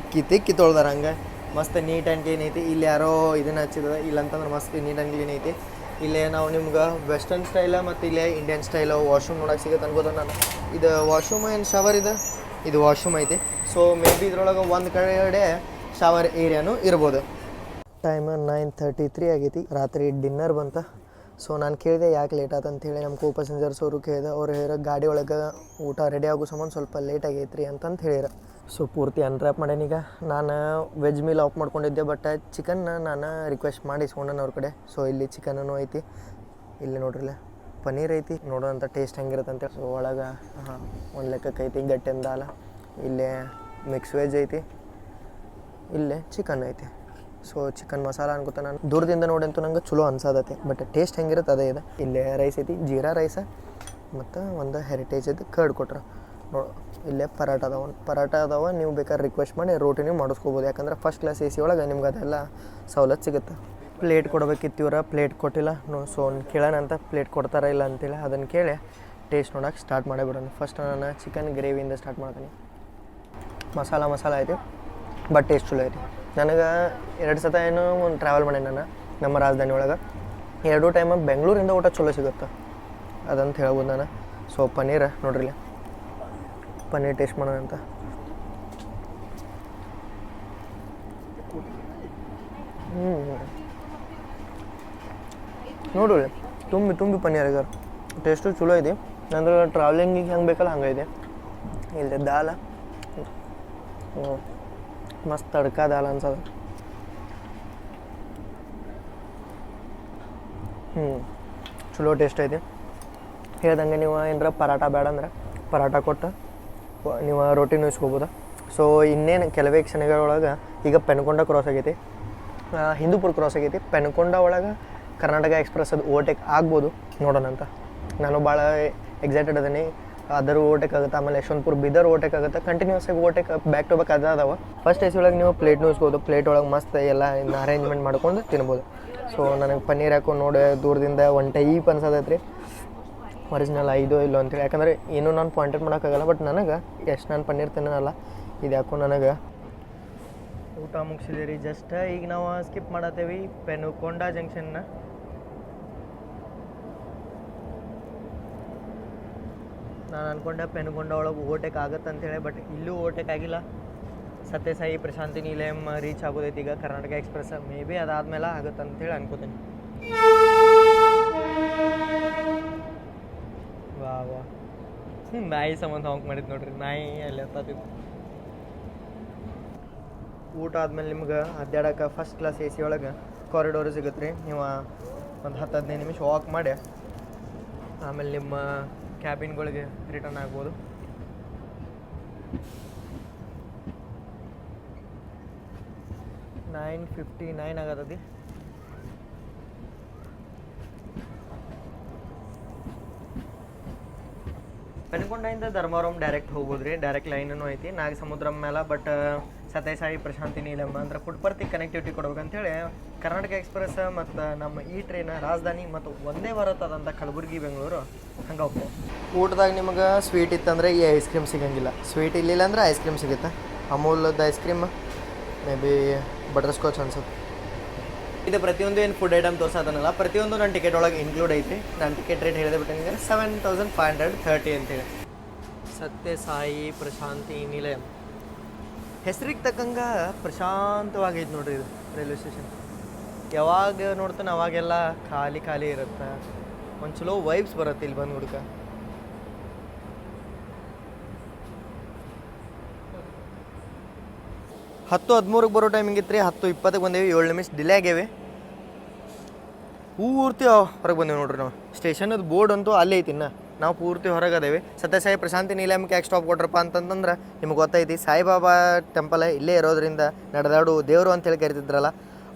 ತಿಕ್ಕಿ ತೊಳ್ದಾರ ಹಂಗೆ ಮಸ್ತ್ ನೀಟ್ ಆ್ಯಂಡ್ ಕ್ಲೀನ್ ಐತಿ. ಇಲ್ಲಿ ಯಾರೋ ಇದನ್ನು ಹಚ್ಚಿದ, ಇಲ್ಲ ಅಂತಂದ್ರೆ ಮಸ್ತ್ ನೀಟ್ ಆ್ಯಂಡ್ ಕ್ಲೀನ್ ಐತಿ. ಇಲ್ಲೇ ನಾವು ನಿಮ್ಗೆ ವೆಸ್ಟರ್ನ್ ಸ್ಟೈಲ ಮತ್ತು ಇಲ್ಲೇ ಇಂಡಿಯನ್ ಸ್ಟೈಲು ವಾಶ್ರೂಮ್ ನೋಡೋಕೆ ಸಿಗುತ್ತೆ ಅನ್ಬೋದು ನಾನು. ಇದು ವಾಶ್ರೂಮ್ ಏನು ಶವರ್ ಇದು ವಾಶ್ರೂಮ್ ಐತಿ. ಸೊ ಮೇ ಬಿ ಇದ್ರೊಳಗೆ ಒಂದು ಕಡೆ ಶವರ್ ಏರಿಯಾನು ಇರ್ಬೋದು. ಟೈಮ್ 9:33 ಆಗೈತಿ. ರಾತ್ರಿ ಡಿನ್ನರ್ ಬಂತ. ಸೊ ನಾನು ಕೇಳಿದೆ ಯಾಕೆ ಲೇಟ್ ಆಯ್ತು ಅಂತೇಳಿ. ನಮ್ಮ ಕೋ ಪ್ಯಾಸೆಂಜರ್ಸ್ ಅವರು ಕೇಳಿದೆ. ಅವ್ರು ಹೇಳಿರೋ ಗಾಡಿ ಒಳಗೆ ಊಟ ರೆಡಿ ಆಗೋ ಸಂಬಂಧ ಸ್ವಲ್ಪ ಲೇಟ್ ಆಗೈತೆ ರೀ ಅಂತಂತ ಹೇಳಿರ. ಸೊ ಪೂರ್ತಿ ಅನ್ರ್ಯಾಪ್ ಮಾಡೀನೀಗ. ನಾನು ವೆಜ್ ಮೀಲ್ ಆಫ್ ಮಾಡ್ಕೊಂಡಿದ್ದೆ, ಬಟ್ ಚಿಕನ್ನ ನಾನು ರಿಕ್ವೆಸ್ಟ್ ಮಾಡಿ ಇಸ್ಕೊಂಡನ ಅವ್ರ ಕಡೆ. ಸೊ ಇಲ್ಲಿ ಚಿಕನೂ ಐತಿ, ಇಲ್ಲಿ ನೋಡ್ರಿಲ್ಲ ಪನ್ನೀರ್ ಐತಿ. ನೋಡೋಂಥ ಟೇಸ್ಟ್ ಹೆಂಗಿರುತ್ತೆ ಅಂತೇಳಿ. ಸೊ ಒಳಗೆ ಒಂದು ಲೆಕ್ಕಕ್ಕೆ ಐತಿ ಗಟ್ಟಿನ ದಾಲ. ಇಲ್ಲೇ ಮಿಕ್ಸ್ ವೆಜ್ ಐತಿ, ಇಲ್ಲೇ ಚಿಕನ್ ಐತಿ. ಸೊ ಚಿಕನ್ ಮಸಾಲ ಅನ್ಕೋತ ನಾನು ದೂರದಿಂದ ನೋಡಂತೂ ನಂಗೆ ಚಲೋ ಅನ್ಸದೈತಿ, ಬಟ್ ಟೇಸ್ಟ್ ಹೆಂಗಿರುತ್ತೆ ಅದೇ ಇದೆ. ಇಲ್ಲೇ ರೈಸ್ ಐತಿ, ಜೀರಾ ರೈಸ ಮತ್ತು ಒಂದು ಹೆರಿಟೇಜದ್ದು ಕರ್ಡ್ ಕೊಟ್ರೆ. ಇಲ್ಲೇ ಪರಾಟ ಅದಾವ. ನೀವು ಬೇಕಾದ್ರೆ ರಿಕ್ವೆಸ್ಟ್ ಮಾಡಿ ರೋಟಿನೂ ಮಾಡಿಸ್ಕೋಬೋದು. ಯಾಕಂದ್ರೆ ಫಸ್ಟ್ ಕ್ಲಾಸ್ AC ಒಳಗೆ ನಿಮ್ಗೆ ಅದೆಲ್ಲ ಸವಲತ್ತು ಸಿಗುತ್ತೆ. ಪ್ಲೇಟ್ ಕೊಡಬೇಕಿತ್ತು, ಇವರ ಪ್ಲೇಟ್ ಕೊಟ್ಟಿಲ್ಲ. ಸೊ ಕೇಳೋಣ ಅಂತ ಪ್ಲೇಟ್ ಕೊಡ್ತಾರ ಇಲ್ಲ ಅಂತೇಳಿ ಅದನ್ನು ಕೇಳಿ ಟೇಸ್ಟ್ ನೋಡೋಕೆ ಸ್ಟಾರ್ಟ್ ಮಾಡಿಬಿಡೋಣ. ಫಸ್ಟ್ ನಾನು ಚಿಕನ್ ಗ್ರೇವಿಯಿಂದ ಸ್ಟಾರ್ಟ್ ಮಾಡ್ತೀನಿ. ಮಸಾಲ ಐತಿ, ಬಟ್ ಟೇಸ್ಟ್ ಚಲೋ ಐತಿ. ನನಗೆ 2 ಸತ ಏನೋ ಒಂದು ಟ್ರಾವೆಲ್ ಮಾಡೀನಿ ನಾನು ನಮ್ಮ ರಾಜಧಾನಿ ಒಳಗೆ. ಎರಡೂ ಟೈಮ್ ಬೆಂಗಳೂರಿಂದ ಊಟ ಚಲೋ ಸಿಗುತ್ತೆ ಅದಂತ ಹೇಳ್ಬೋದು ನಾನು. ಸೊ ಪನ್ನೀರ್ ನೋಡ್ರಿ, ಪನ್ನೀರ್ ಟೇಸ್ಟ್ ಮಾಡೋಣ ಅಂತ. ನೋಡ್ರಿ ತುಂಬಿ ಪನ್ನೀರ್ ಆಗ್ಯಾರ. ಟೇಸ್ಟು ಚಲೋ ಇದೆ ಅಂದ್ರೆ ಟ್ರಾವೆಲಿಂಗಿಗೆ ಹೆಂಗೆ ಬೇಕಲ್ಲ ಹಂಗೈತೆ. ಇಲ್ಲಿ ದಾಲ ಮಸ್ತ್ ತಡ್ಕ ದಾಲ್ ಅನ್ಸದ. ಚಲೋ ಟೇಸ್ಟ್ ಐತಿ. ಹೇಳ್ದಂಗೆ ನೀವು ಏನಾರ ಪರಾಟ ಬೇಡ ಅಂದ್ರೆ ಪರಾಟ ಕೊಟ್ಟು ನೀವು ರೊಟ್ಟಿನೂ ಇಸ್ಕೋಬೋದು. ಸೊ ಇನ್ನೇನು ಕೆಲವೇ ಕ್ಷಣಗಳೊಳಗೆ ಈಗ ಪೆನ್ಕೊಂಡ ಕ್ರಾಸ್ ಆಗೈತಿ, ಹಿಂದೂಪುರ ಕ್ರಾಸ್ ಆಗೈತಿ. ಪೆನ್ಕೊಂಡ ಒಳಗೆ ಕರ್ನಾಟಕ ಎಕ್ಸ್ಪ್ರೆಸ್ ಅದು ಓವರ್ಟೇಕ್ ಆಗ್ಬೋದು, ನೋಡೋಣ ಅಂತ. ನಾನು ಭಾಳ ಎಕ್ಸೈಟೆಡ್ ಅದೀನಿ. ಅದರ ಓವರ್ಟೇಕ್ ಆಗುತ್ತೆ, ಆಮೇಲೆ ಯಶವಂತಪುರ ಬೀದರ್ ಓವರ್ಟೇಕ್ ಆಗುತ್ತೆ. ಕಂಟಿನ್ಯೂಸ್ ಆಗಿ ಓವರ್ಟೇಕ್ ಬ್ಯಾಕ್ ಟು ಬ್ಯಾಕ್ ಅದಾವ. ಫಸ್ಟ್ ಎ ಸಿ ಒಳಗೆ ನೀವು ಪ್ಲೇಟ್ನೂ ಇಸ್ಬೋದು, ಪ್ಲೇಟ್ ಒಳಗೆ ಮಸ್ತ್ ಎಲ್ಲ ಇನ್ನು ಅರೇಂಜ್ಮೆಂಟ್ ಮಾಡ್ಕೊಂಡು ತಿನ್ಬೋದು. ಸೊ ನನಗೆ ಪನ್ನೀರ್ ಹಾಕೊಂಡು ನೋಡಿ ದೂರದಿಂದ ಒನ್ ಟೈಪ್ ಅನ್ಸದೈತ್ರಿ, ಒರಿಜಿನಲ್ ಐದು ಇಲ್ಲೋ ಅಂತೇಳಿ. ಯಾಕಂದರೆ ಏನೂ ನಾನು ಪಾಯಿಂಟೆಡ್ ಮಾಡೋಕ್ಕಾಗಲ್ಲ, ಬಟ್ ನನಗೆ ಎಷ್ಟು ನಾನು ಪನ್ನೀರ್ ತಿನ್ನೋಲ್ಲ, ಇದು ಯಾಕೋ ನನಗೆ. ಊಟ ಮುಗಿಸಿದ್ದೀರಿ ಜಸ್ಟ್ ಈಗ ನಾವು ಸ್ಕಿಪ್ ಮಾಡತ್ತೇವಿ ಪೆನುಕೊಂಡ ಜಂಕ್ಷನ್ನ. ನಾನು ಅಂದ್ಕೊಂಡೆ ಪೆನುಕೊಂಡ ಒಳಗೆ ಓವರ್ಟೇಕ್ ಆಗುತ್ತೆ ಅಂತೇಳಿ, ಬಟ್ ಇಲ್ಲೂ ಓವರ್ಟೇಕ್ ಆಗಿಲ್ಲ. ಸತ್ಯಸಾಯಿ ಪ್ರಶಾಂತಿ ನಿಲಯಂ ರೀಚ್ ಆಗೋದೈತಿ ಈಗ ಕರ್ನಾಟಕ ಎಕ್ಸ್ಪ್ರೆಸ್. ಮೇ ಬಿ ಅದಾದ್ಮೇಲೆ ಆಗುತ್ತೆ ಅಂತೇಳಿ ಅನ್ಕೋತೀನಿ. ವಾ ನಾಯಿ ಸಂಬಂಧ ಹಾಂಕ್ ಮಾಡಿದ್ದು ನೋಡ್ರಿ, ನಾಯಿ ಅಲ್ಲಿ ಹತ್ತಿತ್ತು. ಊಟ ಆದ್ಮೇಲೆ ನಿಮ್ಗೆ ಅಡ್ಡಾಡಕ್ಕೆ ಫಸ್ಟ್ ಕ್ಲಾಸ್ ಎ ಸಿ ಒಳಗೆ ಕಾರಿಡೋರ್ ಸಿಗುತ್ತೆ ರೀ. ನೀವು ಒಂದು 10-15 ನಿಮಿಷ ವಾಕ್ ಮಾಡಿ ಆಮೇಲೆ ನಿಮ್ಮ ಕ್ಯಾಬಿನ್ಗಳಿಗೆ ರಿಟರ್ನ್ ಆಗ್ಬೋದು. $9:59 ಆಗತ್ತೈತಿ. ಪೆನುಕೊಂಡೆಯಿಂದ ಧರ್ಮವರಂ ಡೈರೆಕ್ಟ್ ಹೋಗ್ಬೋದು ರೀ, ಡೈರೆಕ್ಟ್ ಲೈನೂ ಐತಿ ನಾಗಸಮುದ್ರಂ ಮೇಲೆ. ಬಟ್ ಸತ್ಯಸಾಯಿ ಪ್ರಶಾಂತಿ ನೀಲಂ ಅಂದ್ರೆ ಪುಟ್ಪರ್ತಿ ಕನೆಕ್ಟಿವಿಟಿ ಕೊಡ್ಬೇಕಂತೇಳಿ ಕರ್ನಾಟಕ ಎಕ್ಸ್ಪ್ರೆಸ್ ಮತ್ತು ನಮ್ಮ ಈ ಟ್ರೈನ್ ರಾಜಧಾನಿ ಮತ್ತು ಒಂದೇ ಭಾರತ್ ಅದಂತ ಕಲಬುರಗಿ ಬೆಂಗಳೂರು ಹಂಗೆ ಹೋಗ್ಬೋದು. ಊಟದಾಗ ನಿಮಗೆ ಸ್ವೀಟ್ ಇತ್ತಂದರೆ ಈ ಐಸ್ ಕ್ರೀಮ್ ಸಿಗೋಂಗಿಲ್ಲ, ಸ್ವೀಟ್ ಇರಲಿಲ್ಲ ಅಂದ್ರೆ ಐಸ್ ಕ್ರೀಮ್ ಸಿಗುತ್ತೆ. ಅಮೂಲ್ದ ice cream, may be butterscotch ಅನ್ಸುತ್ತೆ. ಇದು ಪ್ರತಿಯೊಂದು ಏನು ಫುಡ್ ಐಟಮ್ ತೋರ್ಸೋದನ್ನಲ್ಲ, ಪ್ರತಿಯೊಂದು ನನ್ನ ಟಿಕೆಟ್ ಒಳಗೆ ಇನ್ಕ್ಲೂಡ್ ಐತಿ. ನಾನು ಟಿಕೆಟ್ ರೇಟ್ ಹೇಳಿದೆ ಬಿಟ್ಟು ನಿಮಗೆ 7,530 ಅಂತೇಳಿ. ಸತ್ಯಸಾಯಿ ಪ್ರಶಾಂತಿ ನಿಲಯಂ ಹೆಸರಿಗೆ ತಕ್ಕಂಗೆ ಪ್ರಶಾಂತವಾಗೈತೆ ನೋಡ್ರಿ ಇದು ರೈಲ್ವೆ ಸ್ಟೇಷನ್. ಯಾವಾಗ ನೋಡ್ತಾನೆ ಅವಾಗೆಲ್ಲ ಖಾಲಿ ಇರುತ್ತೆ, ಒಂದು ಚಲೋ ವೈಬ್ಸ್ ಬರುತ್ತೆ ಇಲ್ಲಿ ಬಂದು ಹುಡುಕ. ಹತ್ತು 13ಕ್ಕೆ ಬರೋ ಟೈಮಿಂಗ್ ಇತ್ತು ರೀ, 10:20ಕ್ಕೆ ಬಂದೇವಿ, 7 ನಿಮಿಷ ಡಿಲೇ ಆಗೇವಿ. ಪೂರ್ತಿ ಹೊರಗೆ ಬಂದೇವಿ ನೋಡ್ರಿ ನಾವು. ಸ್ಟೇಷನದ ಬೋರ್ಡ್ ಅಂತೂ ಅಲ್ಲೇ ಐತಿ, ನಾವು ಪೂರ್ತಿ ಹೊರಗೆ ಅದೇವಿ. ಸತ್ಯಸಾಯಿ ಪ್ರಶಾಂತಿ ನಿಲಯಂಕ್ಕೆ ಯಾಕೆ ಸ್ಟಾಪ್ ಕೊಟ್ರಪ್ಪ ಅಂತಂದ್ರೆ ನಿಮ್ಗೆ ಗೊತ್ತೈತಿ, ಸಾಯಿಬಾಬಾ ಟೆಂಪಲ್ ಇಲ್ಲೇ ಇರೋದ್ರಿಂದ ನಡೆದಾಡು ದೇವರು ಅಂತೇಳಿ ಕರಿತಿದ್ರಲ್ಲ,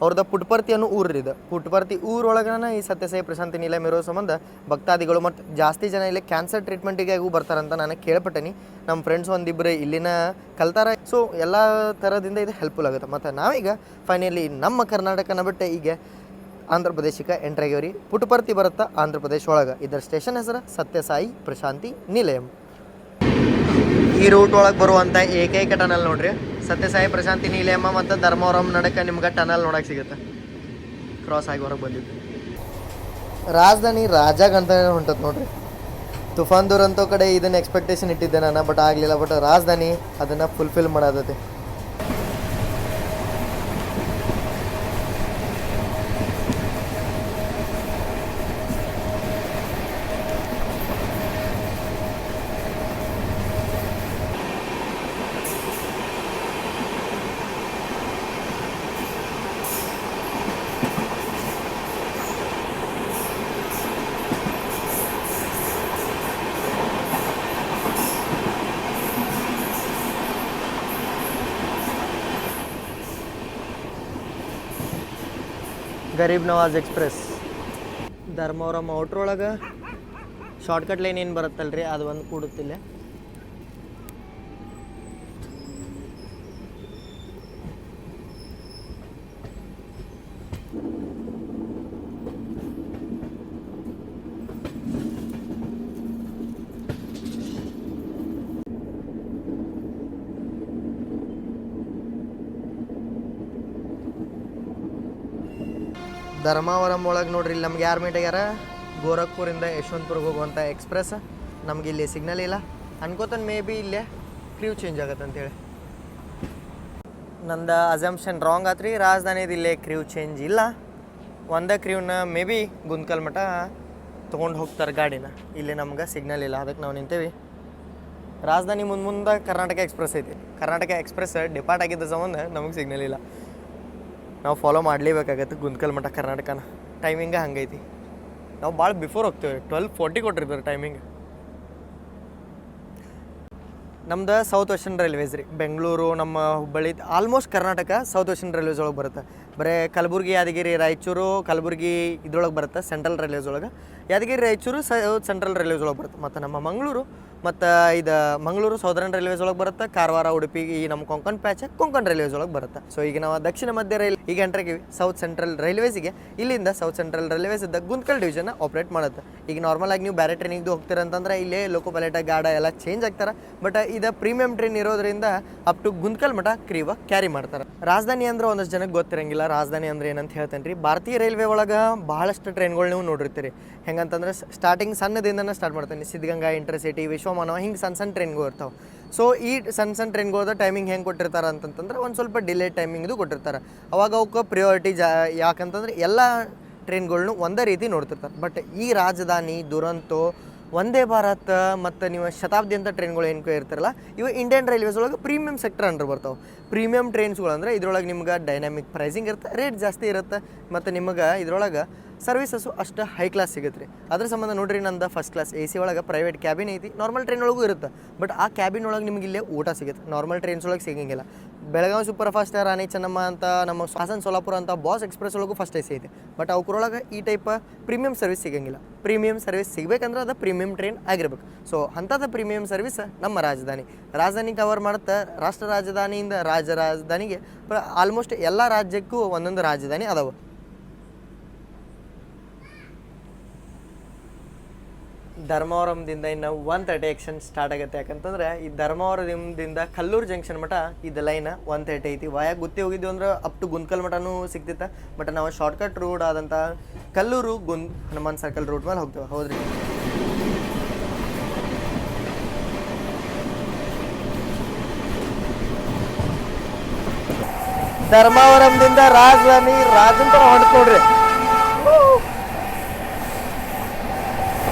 ಅವ್ರದ್ದು ಪುಟ್ಪರ್ತಿ ಅನ್ನೋ ಊರು ಇದು. ಪುಟ್ಪರ್ತಿ ಊರೊಳಗನ ಈ ಸತ್ಯಸಾಯಿ ಪ್ರಶಾಂತಿ ನಿಲಯಂ ಇರೋ ಸಂಬಂಧ ಭಕ್ತಾದಿಗಳು ಮತ್ತು ಜಾಸ್ತಿ ಜನ ಇಲ್ಲಿ ಕ್ಯಾನ್ಸರ್ ಟ್ರೀಟ್ಮೆಂಟಿಗೆ ಬರ್ತಾರಂತ ನಾನು ಕೇಳ್ಪಟ್ಟೇನಿ. ನಮ್ಮ ಫ್ರೆಂಡ್ಸ್ ಒಂದಿಬ್ಬರು ಇಲ್ಲಿನ ಕಲ್ತಾರ. ಸೊ ಎಲ್ಲ ಥರದಿಂದ ಇದು ಹೆಲ್ಪ್ಫುಲ್ ಆಗುತ್ತೆ. ಮತ್ತು ನಾವೀಗ ಫೈನಲಿ ನಮ್ಮ ಕರ್ನಾಟಕನ ಬಿಟ್ಟು ಈಗ ಆಂಧ್ರ ಪ್ರದೇಶಕ್ಕೆ ಎಂಟ್ರಿ ಆಗ್ಯಾವ್ರಿ. ಪುಟ್ಪರ್ತಿ ಬರುತ್ತೆ ಆಂಧ್ರ ಪ್ರದೇಶ ಒಳಗೆ. ಇದರ ಸ್ಟೇಷನ್ ಹೆಸರು ಸತ್ಯಸಾಯಿ ಪ್ರಶಾಂತಿ ನಿಲಯಂ. ಈ ರೂಟ್ ಒಳಗೆ ಬರುವಂಥ ಏಕೈಕ ಟನಲ್ ನೋಡ್ರಿ, ಸತ್ಯಸಾಯಿ ಪ್ರಶಾಂತಿ ನಿಲಯಂ ಮತ್ತು ಧರ್ಮವರಂ ನಡಕ್ಕೆ ನಿಮ್ಗೆ ಟನಲ್ ನೋಡಕ್ಕೆ ಸಿಗುತ್ತೆ. ಕ್ರಾಸ್ ಆಗಿ ಹೊರಗೆ ಬಂದಿದ್ದು ರಾಜಧಾನಿ ರಾಜಾಗ್ ಅಂತ ಹೊಂಟತ್ ನೋಡ್ರಿ. ತುಫಾನ್ ದುರಂತೋ ಕಡೆ ಇದನ್ನು ಎಕ್ಸ್ಪೆಕ್ಟೇಷನ್ ಇಟ್ಟಿದ್ದೆ ನಾನು, ಬಟ್ ಆಗಲಿಲ್ಲ. ಬಟ್ ರಾಜಧಾನಿ ಅದನ್ನು ಫುಲ್ಫಿಲ್ ಮಾಡತೈತಿ. ಗರೀಬ್ ನವಾಜ್ ಎಕ್ಸ್ಪ್ರೆಸ್ ಧರ್ಮವರಂ ಔಟ್ರೊಳಗೆ ಶಾರ್ಟ್ಕಟ್ ಲೈನ್ ಏನು ಬರುತ್ತಲ್ರಿ, ಅದು ಒಂದು ಕೂಡುತ್ತಿಲ್ಲ. ಧರ್ಮಾವರಂ ಒಳಗೆ ನೋಡ್ರಿ ಇಲ್ಲಿ ನಮ್ಗೆ ಯಾರು ಮೀಟ್ ಆಗ್ಯಾರ, ಗೋರಖ್ಪುರಿಂದ ಯಶವಂತಪುರ್ಗೆ ಹೋಗುವಂಥ ಎಕ್ಸ್ಪ್ರೆಸ್. ನಮ್ಗೆ ಇಲ್ಲಿ ಸಿಗ್ನಲ್ ಇಲ್ಲ ಅನ್ಕೋತಾನೆ, ಮೇ ಬಿ ಇಲ್ಲೇ ಕ್ರೀವ್ ಚೇಂಜ್ ಆಗತ್ತೆ ಅಂತೇಳಿ. ನಂದು ಅಸಂಪ್ಷನ್ ರಾಂಗ್ ಆತ್ರಿ, ರಾಜಧಾನಿದು ಇಲ್ಲೇ ಕ್ರೀವ್ ಚೇಂಜ್ ಇಲ್ಲ. ಒಂದೇ ಕ್ರೀವ್ನ ಮೇ ಬಿ ಗುಂತ್ಕಲ್ ಮಠ ತೊಗೊಂಡು ಹೋಗ್ತಾರೆ ಗಾಡಿನ. ಇಲ್ಲಿ ನಮ್ಗೆ ಸಿಗ್ನಲ್ ಇಲ್ಲ, ಅದಕ್ಕೆ ನಾವು ನಿಂತೇವಿ. ರಾಜಧಾನಿ ಮುಂದೆ ಕರ್ನಾಟಕ ಎಕ್ಸ್ಪ್ರೆಸ್ ಐತಿ. ಕರ್ನಾಟಕ ಎಕ್ಸ್ಪ್ರೆಸ್ ಡಿಪಾರ್ಟ್ ಆಗಿದ್ದ ಸಂಬಂಧ ನಮಗೆ ಸಿಗ್ನಲ್ ಇಲ್ಲ. ನಾವು ಫಾಲೋ ಮಾಡಲೇಬೇಕಾಗತ್ತೆ ಗುಂತ್ಕಲ್ ಮಠ ಕರ್ನಾಟಕನ. ಟೈಮಿಂಗ ಹಂಗೈತಿ. ನಾವು ಭಾಳ ಬಿಫೋರ್ ಹೋಗ್ತೇವೆ, 12:40 ಕೊಟ್ಟಿರ್ತಾರೆ ಟೈಮಿಂಗ್. ನಮ್ದು ಸೌತ್ ವೆಸ್ಟರ್ನ್ ರೈಲ್ವೇಸ್ ರೀ. ಬೆಂಗಳೂರು, ನಮ್ಮ Hubballi, almost Karnataka south western railways ಒಳಗೆ ಬರುತ್ತೆ. ಬರೀ ಕಲಬುರಗಿ, ಯಾದಗಿರಿ, ರಾಯಚೂರು, ಕಲಬುರಗಿ ಇದ್ರೊಳಗೆ ಬರುತ್ತೆ ಸೆಂಟ್ರಲ್ ರೈಲ್ವೇಸ್ ಒಳಗೆ. ಯಾದಗಿರಿ, ರಾಯಚೂರು ಸೆಂಟ್ರಲ್ ರೈಲ್ವೇಸ್ ಒಳಗೆ ಬರುತ್ತೆ. ಮತ್ತು ನಮ್ಮ ಮಂಗಳೂರು ಮತ್ತು ಇದು ಮಂಗಳೂರು ಸೌದರ್ನ್ ರೈಲ್ವೇಸ್ ಒಳಗೆ ಬರುತ್ತೆ. ಕಾರವಾರ, ಉಡುಪಿ, ಈ ನಮ್ಮ ಕೊಂಕಣ್ ಪ್ಯಾಚ್ ಕೊಂಕಣ್ ರೈಲ್ವೇಸ್ ಒಳಗೆ ಬರುತ್ತೆ. ಸೊ ಈಗ ನಾವು ದಕ್ಷಿಣ ಮಧ್ಯ ರೈಲ್ ಈಗ ಎಂಟ್ರಾಗಿವಿ ಸೌತ್ ಸೆಂಟ್ರಲ್ ರೈಲ್ವೇಸಿಗೆ. ಇಲ್ಲಿಂದ ಸೌತ್ ಸೆಂಟ್ರಲ್ ರೈಲ್ವೇಸ್ ಇದ್ದ ಗುಂತ್ಕಲ್ ಡಿವಿಷನ್ ಆಪ್ರೇಟ್ ಮಾಡುತ್ತೆ. ಈಗ ನಾರ್ಮಲ್ ಆಗಿ ನೀವು ಬೇರೆ ಟ್ರೈನಿಗೆ ಹೋಗ್ತೀರಂತಂದ್ರೆ ಇಲ್ಲೇ ಲೋಕೋ ಪೈಲಟ್ ಗಾರ್ಡ ಎಲ್ಲ ಚೇಂಜ್ ಆಗ್ತಾರೆ. ಬಟ್ ಇದು ಪ್ರೀಮಿಯಂ ಟ್ರೈನ್ ಇರೋದ್ರಿಂದ up to Guntakal Math ಕ್ರೀವ carry ಮಾಡ್ತಾರೆ. ರಾಜಧಾನಿ ಅಂದ್ರೆ ಒಂದಷ್ಟು ಜನಕ್ಕೆ ಗೊತ್ತಿರಂಗಿಲ್ಲ. ರಾಜಧಾನಿ ಅಂದ್ರೆ ಏನಂತ ಹೇಳ್ತೇನೆ ರೀ. ಭಾರತೀಯ ರೈಲ್ವೆ ಒಳಗೆ ಬಹಳಷ್ಟು ಟ್ರೈನ್ಗಳು ನೀವು ನೋಡಿರ್ತೀರಿ. ಹೆಂಗಂತಂದ್ರೆ ಸ್ಟಾರ್ಟಿಂಗ್ ಸಣ್ಣದಿಂದನೇ ಸ್ಟಾರ್ಟ್ ಮಾಡ್ತೇನೆ. ಸಿದ್ಧಗಂಗಾ, ಇಂಟರ್ಸಿಟಿ, ವಿಶ್ವಮಾನವ, ಹಿಂಗೆ ಸಣ್ಣ ಸಣ್ಣ ಟ್ರೈನ್ಗಳು ಇರ್ತಾವೆ. ಸೊ ಈ ಸಣ್ಣ ಸಣ್ಣ ಟ್ರೈನ್ಗಳದ ಟೈಮಿಂಗ್ ಹೆಂಗೆ ಕೊಟ್ಟಿರ್ತಾರೆ ಅಂತಂತಂದ್ರೆ ಒಂದು ಸ್ವಲ್ಪ ಡಿಲೇ ಟೈಮಿಂಗ್ದು ಕೊಟ್ಟಿರ್ತಾರೆ. ಅವಾಗ ಅವಕ್ಕೆ ಪ್ರಿಯಾರಿಟಿ ಯಾಕಂತಂದ್ರೆ ಎಲ್ಲ ಟ್ರೈನ್ಗಳ್ನು ಒಂದೇ ರೀತಿ ನೋಡ್ತಿರ್ತಾರೆ. ಬಟ್ ಈ ರಾಜಧಾನಿ, ದುರಂತೋ, ವಂದೇ ಭಾರತ್ ಮತ್ತು ನೀವು ಶತಾಬ್ದಿ ಅಂತ ಟ್ರೈನ್ಗಳು ಏನು ಇರ್ತಾರಲ್ಲ, ಇವು ಇಂಡಿಯನ್ ರೈಲ್ವೇಸ್ ಒಳಗೆ ಪ್ರೀಮಿಯಂ ಸೆಕ್ಟರ್ ಅಂಡ್ರ್ ಬರ್ತಾವೆ. ಪ್ರೀಮಿಯಂ ಟ್ರೈನ್ಸ್ಗಳು ಅಂದರೆ ಇದ್ರೊಳಗೆ ನಿಮ್ಗೆ ಡೈನಾಮಿಕ್ ಪ್ರೈಸಿಂಗ್ ಇರುತ್ತೆ, ರೇಟ್ ಜಾಸ್ತಿ ಇರುತ್ತೆ, ಮತ್ತು ನಿಮಗೆ ಇದ್ರೊಳಗೆ ಸರ್ವಿಸಸ್ಸು ಅಷ್ಟು ಹೈ ಕ್ಲಾಸ್ ಸಿಗುತ್ತೆ ರೀ. ಅದ್ರ ಸಂಬಂಧ ನೋಡ್ರಿ, ನಂದು ಫಸ್ಟ್ ಕ್ಲಾಸ್ AC ಒಳಗೆ ಪ್ರೈವೇಟ್ ಕ್ಯಾಬಿನ್ ಐತಿ. ನಾರ್ಮಲ್ ಟ್ರೈನ್ ಒಳಗೂ ಇರುತ್ತೆ, ಬಟ್ ಆ ಕ್ಯಾಬಿನ್ ಒಳಗೆ ನಿಮಗೆ ಇಲ್ಲೇ ಊಟ ಸಿಗುತ್ತೆ. ನಾರ್ಮಲ್ ಟ್ರೈನ್ಸ್ ಒಳಗೆ ಸಿಗಂಗಿಲ್ಲ. ಬೆಳಗಾವಿ ಸೂಪರ್ ಫಾಸ್ಟ್, ರಾಣಿ ಚೆನ್ನಮ್ಮ ಅಂತ, ನಮ್ಮ ಹಾಸನ್ ಸೋಲಾಪುರ ಅಂತ ಬಾಸ್ ಎಕ್ಸ್ಪ್ರೆಸ್ ಒಳಗೂ ಫಸ್ಟ್ AC ಐತಿ. ಬಟ್ ಅವ್ರೊಳಗೆ ಈ ಟೈಪ್ ಪ್ರೀಮಿಯಂ ಸರ್ವಿಸ್ ಸಿಗಂಗಿಲ್ಲ. ಪ್ರೀಮಿಯಂ ಸರ್ವಿಸ್ ಸಿಗಬೇಕಂದ್ರೆ ಅದು ಪ್ರೀಮಿಯಂ ಟ್ರೈನ್ ಆಗಿರ್ಬೇಕು. ಸೊ ಅಂಥದ್ದು ಪ್ರೀಮಿಯಂ ಸರ್ವಿಸ್ ನಮ್ಮ ರಾಜಧಾನಿ ಕವರ್ ಮಾಡುತ್ತೆ. ರಾಷ್ಟ್ರ ರಾಜಧಾನಿಯಿಂದ ರಾಜಧಾನಿಗೆ ಆಲ್ಮೋಸ್ಟ್ ಎಲ್ಲ ರಾಜ್ಯಕ್ಕೂ ಒಂದೊಂದು ರಾಜಧಾನಿ ಅದಾವೆ. ಧರ್ಮವರಂದಿಂದ ಇನ್ನು 1:30 ಆಕ್ಷನ್ ಸ್ಟಾರ್ಟ್ ಆಗುತ್ತೆ. ಯಾಕಂತಂದ್ರೆ ಈ ಧರ್ಮವರದಿಂದ ಕಲ್ಲೂರು ಜಂಕ್ಷನ್ ಮಠ ಇದು ಲೈನ್ 1:30 ಐತಿ. ವಾಯ ಗುತ್ತಿ ಹೋಗಿದ್ವಿ ಅಂದ್ರೆ ಅಪ್ ಟು ಗುಂತ್ಕಲ್ ಮಠನೂ ಸಿಗ್ತಿತ್ತು. ಬಟ್ ನಾವು ಶಾರ್ಟ್ಕಟ್ ರೂಟ್ ಆದಂಥ ಕಲ್ಲೂರು ಹನುಮಾನ್ ಸರ್ಕಲ್ ರೂಟ್ ಮೇಲೆ ಹೋಗ್ತೇವೆ. ಹೌದ್ರಿ, ಧರ್ಮವರಂದಿಂದ ರಾಜಧಾನಿ ರಾಜನ್ ತರ ಹೊಂಟ್ ನೋಡ್ರಿ.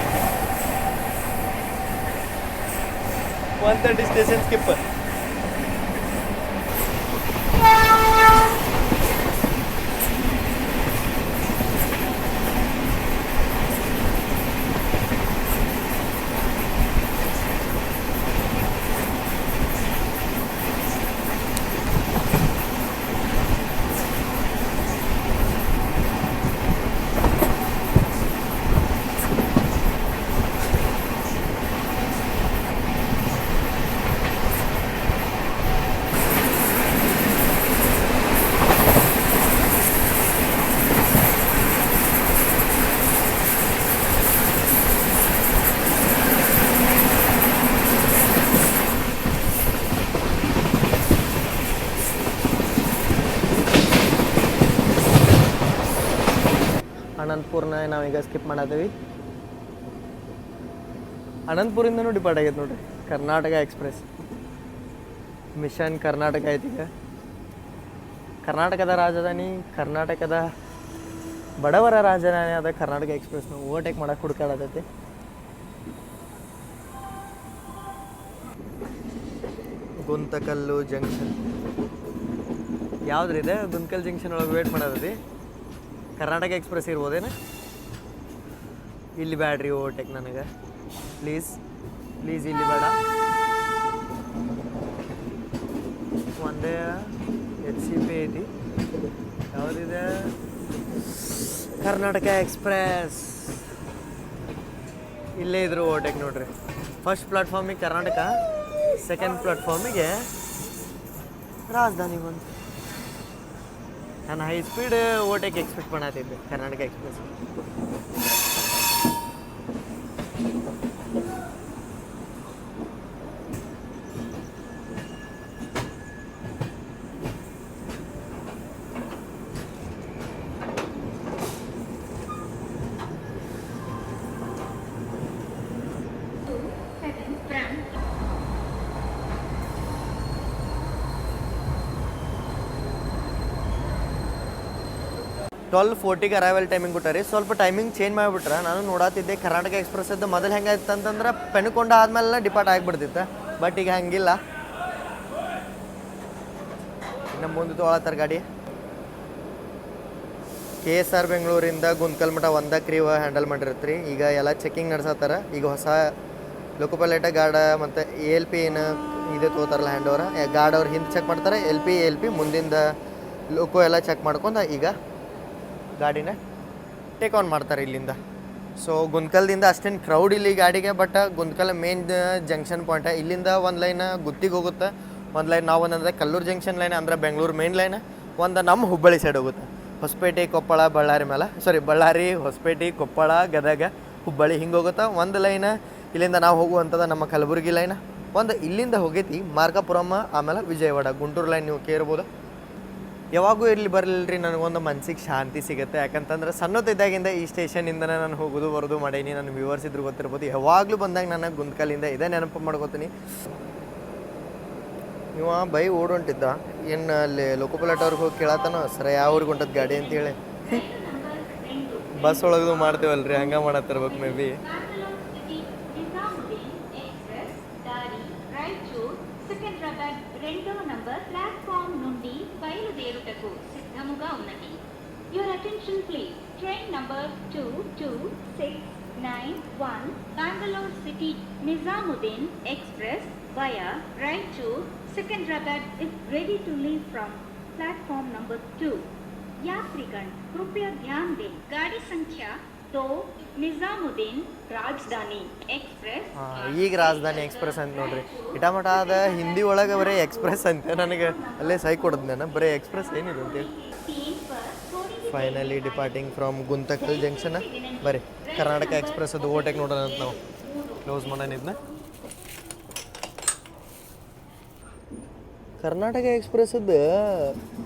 1:30 ಸ್ಟೇಷನ್ ಸ್ಕಿಪ್. ಅನಂತಪುರನ ನಾವೀಗ ಸ್ಕಿಪ್ ಮಾಡತ್ತೀವಿ. ಅನಂತಪುರಿಂದನೂ ಡಿಪಾರ್ಟ್ ಆಗೈತೆ ನೋಡ್ರಿ ಕರ್ನಾಟಕ ಎಕ್ಸ್ಪ್ರೆಸ್. ಮಿಷನ್ ಕರ್ನಾಟಕ ಐತಿ. ಈಗ ಕರ್ನಾಟಕದ ರಾಜಧಾನಿ, ಕರ್ನಾಟಕದ ಬಡವರ ರಾಜಧಾನಿ ಆದ ಕರ್ನಾಟಕ ಎಕ್ಸ್ಪ್ರೆಸ್ನ ಓವರ್ಟೇಕ್ ಮಾಡಕ್ಕೆ ಹುಡುಕಾಡತೈತಿ. ಗುಂತಕಲ್ಲು ಜಂಕ್ಷನ್ ಯಾವ್ದ್ರಿದೆ? ಗುಂತಕಲ್ ಜಂಕ್ಷನ್ ಒಳಗೆ ವೇಟ್ ಮಾಡತೈತಿ. ಕರ್ನಾಟಕ ಎಕ್ಸ್ಪ್ರೆಸ್ ಇರ್ಬೋದೇನು? ಇಲ್ಲಿ ಬ್ಯಾಡ್ರಿ ಓವರ್ಟೇಕ್ ನನಗೆ, ಪ್ಲೀಸ್ ಇಲ್ಲಿ ಬೇಡ. ಒಂದೇ HCP ಐತಿ. ಯಾವುದಿದೆ? ಕರ್ನಾಟಕ ಎಕ್ಸ್ಪ್ರೆಸ್. ಇಲ್ಲೇ ಇದ್ರು ಓವರ್ಟೇಕ್ ನೋಡ್ರಿ. ಫಸ್ಟ್ ಪ್ಲಾಟ್ಫಾರ್ಮಿಗೆ ಕರ್ನಾಟಕ, ಸೆಕೆಂಡ್ ಪ್ಲಾಟ್ಫಾರ್ಮಿಗೆ ರಾಜಧಾನಿ ಬಂತು. ನಾನು ಹೈ ಸ್ಪೀಡ್ ಓವರ್ಟೇಕ್ ಎಕ್ಸ್ಪೆಕ್ಟ್ ಮಾಡತ್ತಿದ್ದೆ ಕರ್ನಾಟಕ ಎಕ್ಸ್ಪ್ರೆಸ್. 12:40ಗೆ ಅರೈವಲ್ ಟೈಮಿಂಗ್ ಕೊಟ್ಟಾರಿ. ಸ್ವಲ್ಪ ಟೈಮಿಂಗ್ ಚೇಂಜ್ ಮಾಡಿಬಿಟ್ರೆ ನಾನು ನೋಡತ್ತಿದ್ದೆ ಕರ್ನಾಟಕ ಎಕ್ಸ್ಪ್ರೆಸ್ಸದ್ದು ಮೊದಲು ಹೆಂಗಾಯ್ತು ಅಂತಂದ್ರೆ ಪೆನ್ಕೊಂಡ ಆದ್ಮೇಲೆ ಡಿಪಾರ್ಟ್ ಆಗಿಬಿಡ್ತಿತ್ತು. ಬಟ್ ಈಗ ಹಂಗಿಲ್ಲ, ಇನ್ನು ಮುಂದೆ ತೊಗೊಳತ್ತಾರ ಗಾಡಿ. KSR ಬೆಂಗಳೂರಿಂದ ಗುಂತ್ಕಲ್ ಮಠ ಒಂದಕ್ಕೆ ರೀ ಹ್ಯಾಂಡಲ್ ಮಾಡಿರತ್ರಿ. ಈಗ ಎಲ್ಲ ಚೆಕಿಂಗ್ ನಡೆಸತ್ತಾರ. ಈಗ ಹೊಸ ಲೋಕೋಪೈಲಟ ಗಾರ್ಡ ಮತ್ತು ALP ಏನು ಇದು ತೊಗೋತಾರಲ್ಲ ಹ್ಯಾಂಡ್ ಓವರ್ ಗಾರ್ಡ್ ಅವ್ರು ಹಿಂದೆ ಚೆಕ್ ಮಾಡ್ತಾರೆ. LP ಮುಂದಿಂದ ಲೋಕೋ ಎಲ್ಲ ಚೆಕ್ ಮಾಡ್ಕೊಂಡು ಈಗ ಗಾಡಿನ ಟೇಕ್ ಆನ್ ಮಾಡ್ತಾರೆ ಇಲ್ಲಿಂದ. ಸೊ ಗುಂತ್ಕಲ್ದಿಂದ ಅಷ್ಟೇನು ಕ್ರೌಡ್ ಇಲ್ಲಿ ಗಾಡಿಗೆ, but Guntakal main junction point. ಇಲ್ಲಿಂದ ಒಂದು ಲೈನ್ ಗುತ್ತಿಗೆ ಹೋಗುತ್ತೆ, ಒಂದು ಲೈನ್ ನಾವು ಒಂದಂದ್ರೆ ಕಲ್ಲೂರು ಜಂಕ್ಷನ್ ಲೈನ್ ಅಂದರೆ ಬೆಂಗಳೂರು ಮೇನ್ ಲೈನ್, ಒಂದು ನಮ್ಮ ಹುಬ್ಬಳ್ಳಿ ಸೈಡ್ ಹೋಗುತ್ತೆ. ಹೊಸಪೇಟೆ, ಕೊಪ್ಪಳ, ಬಳ್ಳಾರಿ ಬಳ್ಳಾರಿ, ಹೊಸಪೇಟೆ, ಕೊಪ್ಪಳ, ಗದಗ, ಹುಬ್ಬಳ್ಳಿ ಹಿಂಗೆ ಹೋಗುತ್ತೆ. ಒಂದು ಲೈನ್ ಇಲ್ಲಿಂದ ನಾವು ಹೋಗುವಂಥದ್ದು ನಮ್ಮ ಕಲಬುರಗಿ ಲೈನ್. ಒಂದು ಇಲ್ಲಿಂದ ಹೋಗೈತಿ ಮಾರ್ಕಾಪುರಮ್ಮ, ಆಮೇಲೆ ವಿಜಯವಾಡ, ಗುಂಟೂರು ಲೈನ್ ನೀವು ಕೇಳ್ಬೋದು. ಯಾವಾಗೂ ಇರಲಿ ಬರಲಿಲ್ಲ ರೀ, ನನಗೊಂದು ಮನ್ಸಿಗೆ ಶಾಂತಿ ಸಿಗುತ್ತೆ. ಯಾಕಂತಂದ್ರೆ ಸಣ್ಣದಿದ್ದಾಗಿಂದ ಈ ಸ್ಟೇಷನಿಂದನೇ ನಾನು ಹೋಗೋದು ಬರೋದು ಮಾಡೀನಿ. ನನ್ನ ವ್ಯೂವರ್ಸ್ ಇದ್ರು ಗೊತ್ತಿರ್ಬೋದು. ಯಾವಾಗಲೂ ಬಂದಾಗ ನಾನು ಗುಂತ್ಕಲ್ಲಿಂದ ಇದೇ ನೆನಪು ಮಾಡ್ಕೋತೀನಿ. ಇವ ಬೈ ಓಡೊಂಟಿದ್ದ, ಏನು ಅಲ್ಲಿ ಲೋಕೋಪೈಲಟ್ ಅವ್ರಿಗೆ ಹೋಗಿ ಕೇಳತ್ತಾನೋ ಸರ ಯಾವ ಊರಿಗೆ ಹೊಂಟದ ಗಾಡಿ ಅಂತೇಳಿ. ಬಸ್ ಒಳಗದು ಮಾಡ್ತೇವಲ್ರಿ, ಹಂಗೆ ಮಾಡತ್ತಿರ್ಬೇಕು ಮೇ ಬಿ. ప్లాట్ఫామ్ నుండి బయలుదేరుటకు సిద్ధముగా ఉన్నది. Your attention please. Train number 22691 Bangalore City Nizamuddin Express via Raichur Secunderabad is ready to leave from platform number 2. यात्रीगण कृपया ध्यान दें. गाड़ी संख्या 2 ನಿಜಾಮುದ್ದೀನ್ ರಾಜಧಾನಿ ಎಕ್ಸ್ಪ್ರೆಸ್. ಈಗ ರಾಜಧಾನಿ ಎಕ್ಸ್ಪ್ರೆಸ್ ಅಂತ ನೋಡ್ರಿ. ಇಟಮಟ ಅದ ಹಿಂದಿ ಒಳಗೆ ಬರೀ ಎಕ್ಸ್ಪ್ರೆಸ್ ಅಂತ ನನಗೆ ಅಲ್ಲೇ ಸೈ ಕೊಡದ್ ನಾನು, ಬರೀ ಎಕ್ಸ್ಪ್ರೆಸ್ ಏನಿದೆ ಅಂತೇಳಿ. Finally departing from Guntakal junction. ಬರ್ರಿ ಕರ್ನಾಟಕ ಎಕ್ಸ್ಪ್ರೆಸ್ ಅದು ಓಟೆಕ್ ನೋಡೋಣ ಅಂತ ನಾವು ಕ್ಲೋಸ್ ಮಾಡೋಣ ಇದನ್ನ. ಕರ್ನಾಟಕ ಎಕ್ಸ್ಪ್ರೆಸ್ಸದ್ದು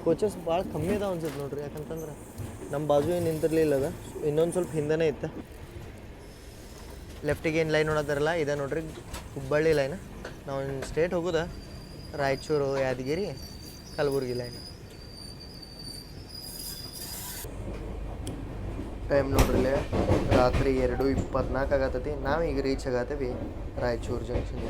ಕೋಚಸ್ ಭಾಳ ಕಮ್ಮಿ ಅದಾವ ಅನ್ಸುತ್ತೆ ನೋಡ್ರಿ. ಯಾಕಂತಂದ್ರೆ ನಮ್ಮ ಬಾಜು ಏನು ನಿಂತಿರ್ಲಿಲ್ಲ, ಅದ ಇನ್ನೊಂದು ಸ್ವಲ್ಪ ಹಿಂದೆನೇ ಇತ್ತು. ಲೆಫ್ಟಿಗೆ ಏನು ಲೈನ್ ನೋಡೋದಾರಲ್ಲ ಇದೆ ನೋಡ್ರಿ, ಹುಬ್ಬಳ್ಳಿ ಲೈನ್. ನಾವು ಸ್ಟೇಟ್ ಹೋಗೋದ ರಾಯಚೂರು, ಯಾದಗಿರಿ, ಕಲಬುರ್ಗಿ ಲೈನ್. ಟೈಮ್ ನೋಡ್ರಿ ರಾತ್ರಿ 2:24 ಆಗತ್ತೈತಿ. ನಾವೀಗ ರೀಚ್ ಆಗತ್ತೀವಿ ರಾಯಚೂರು ಜಂಕ್ಷನ್.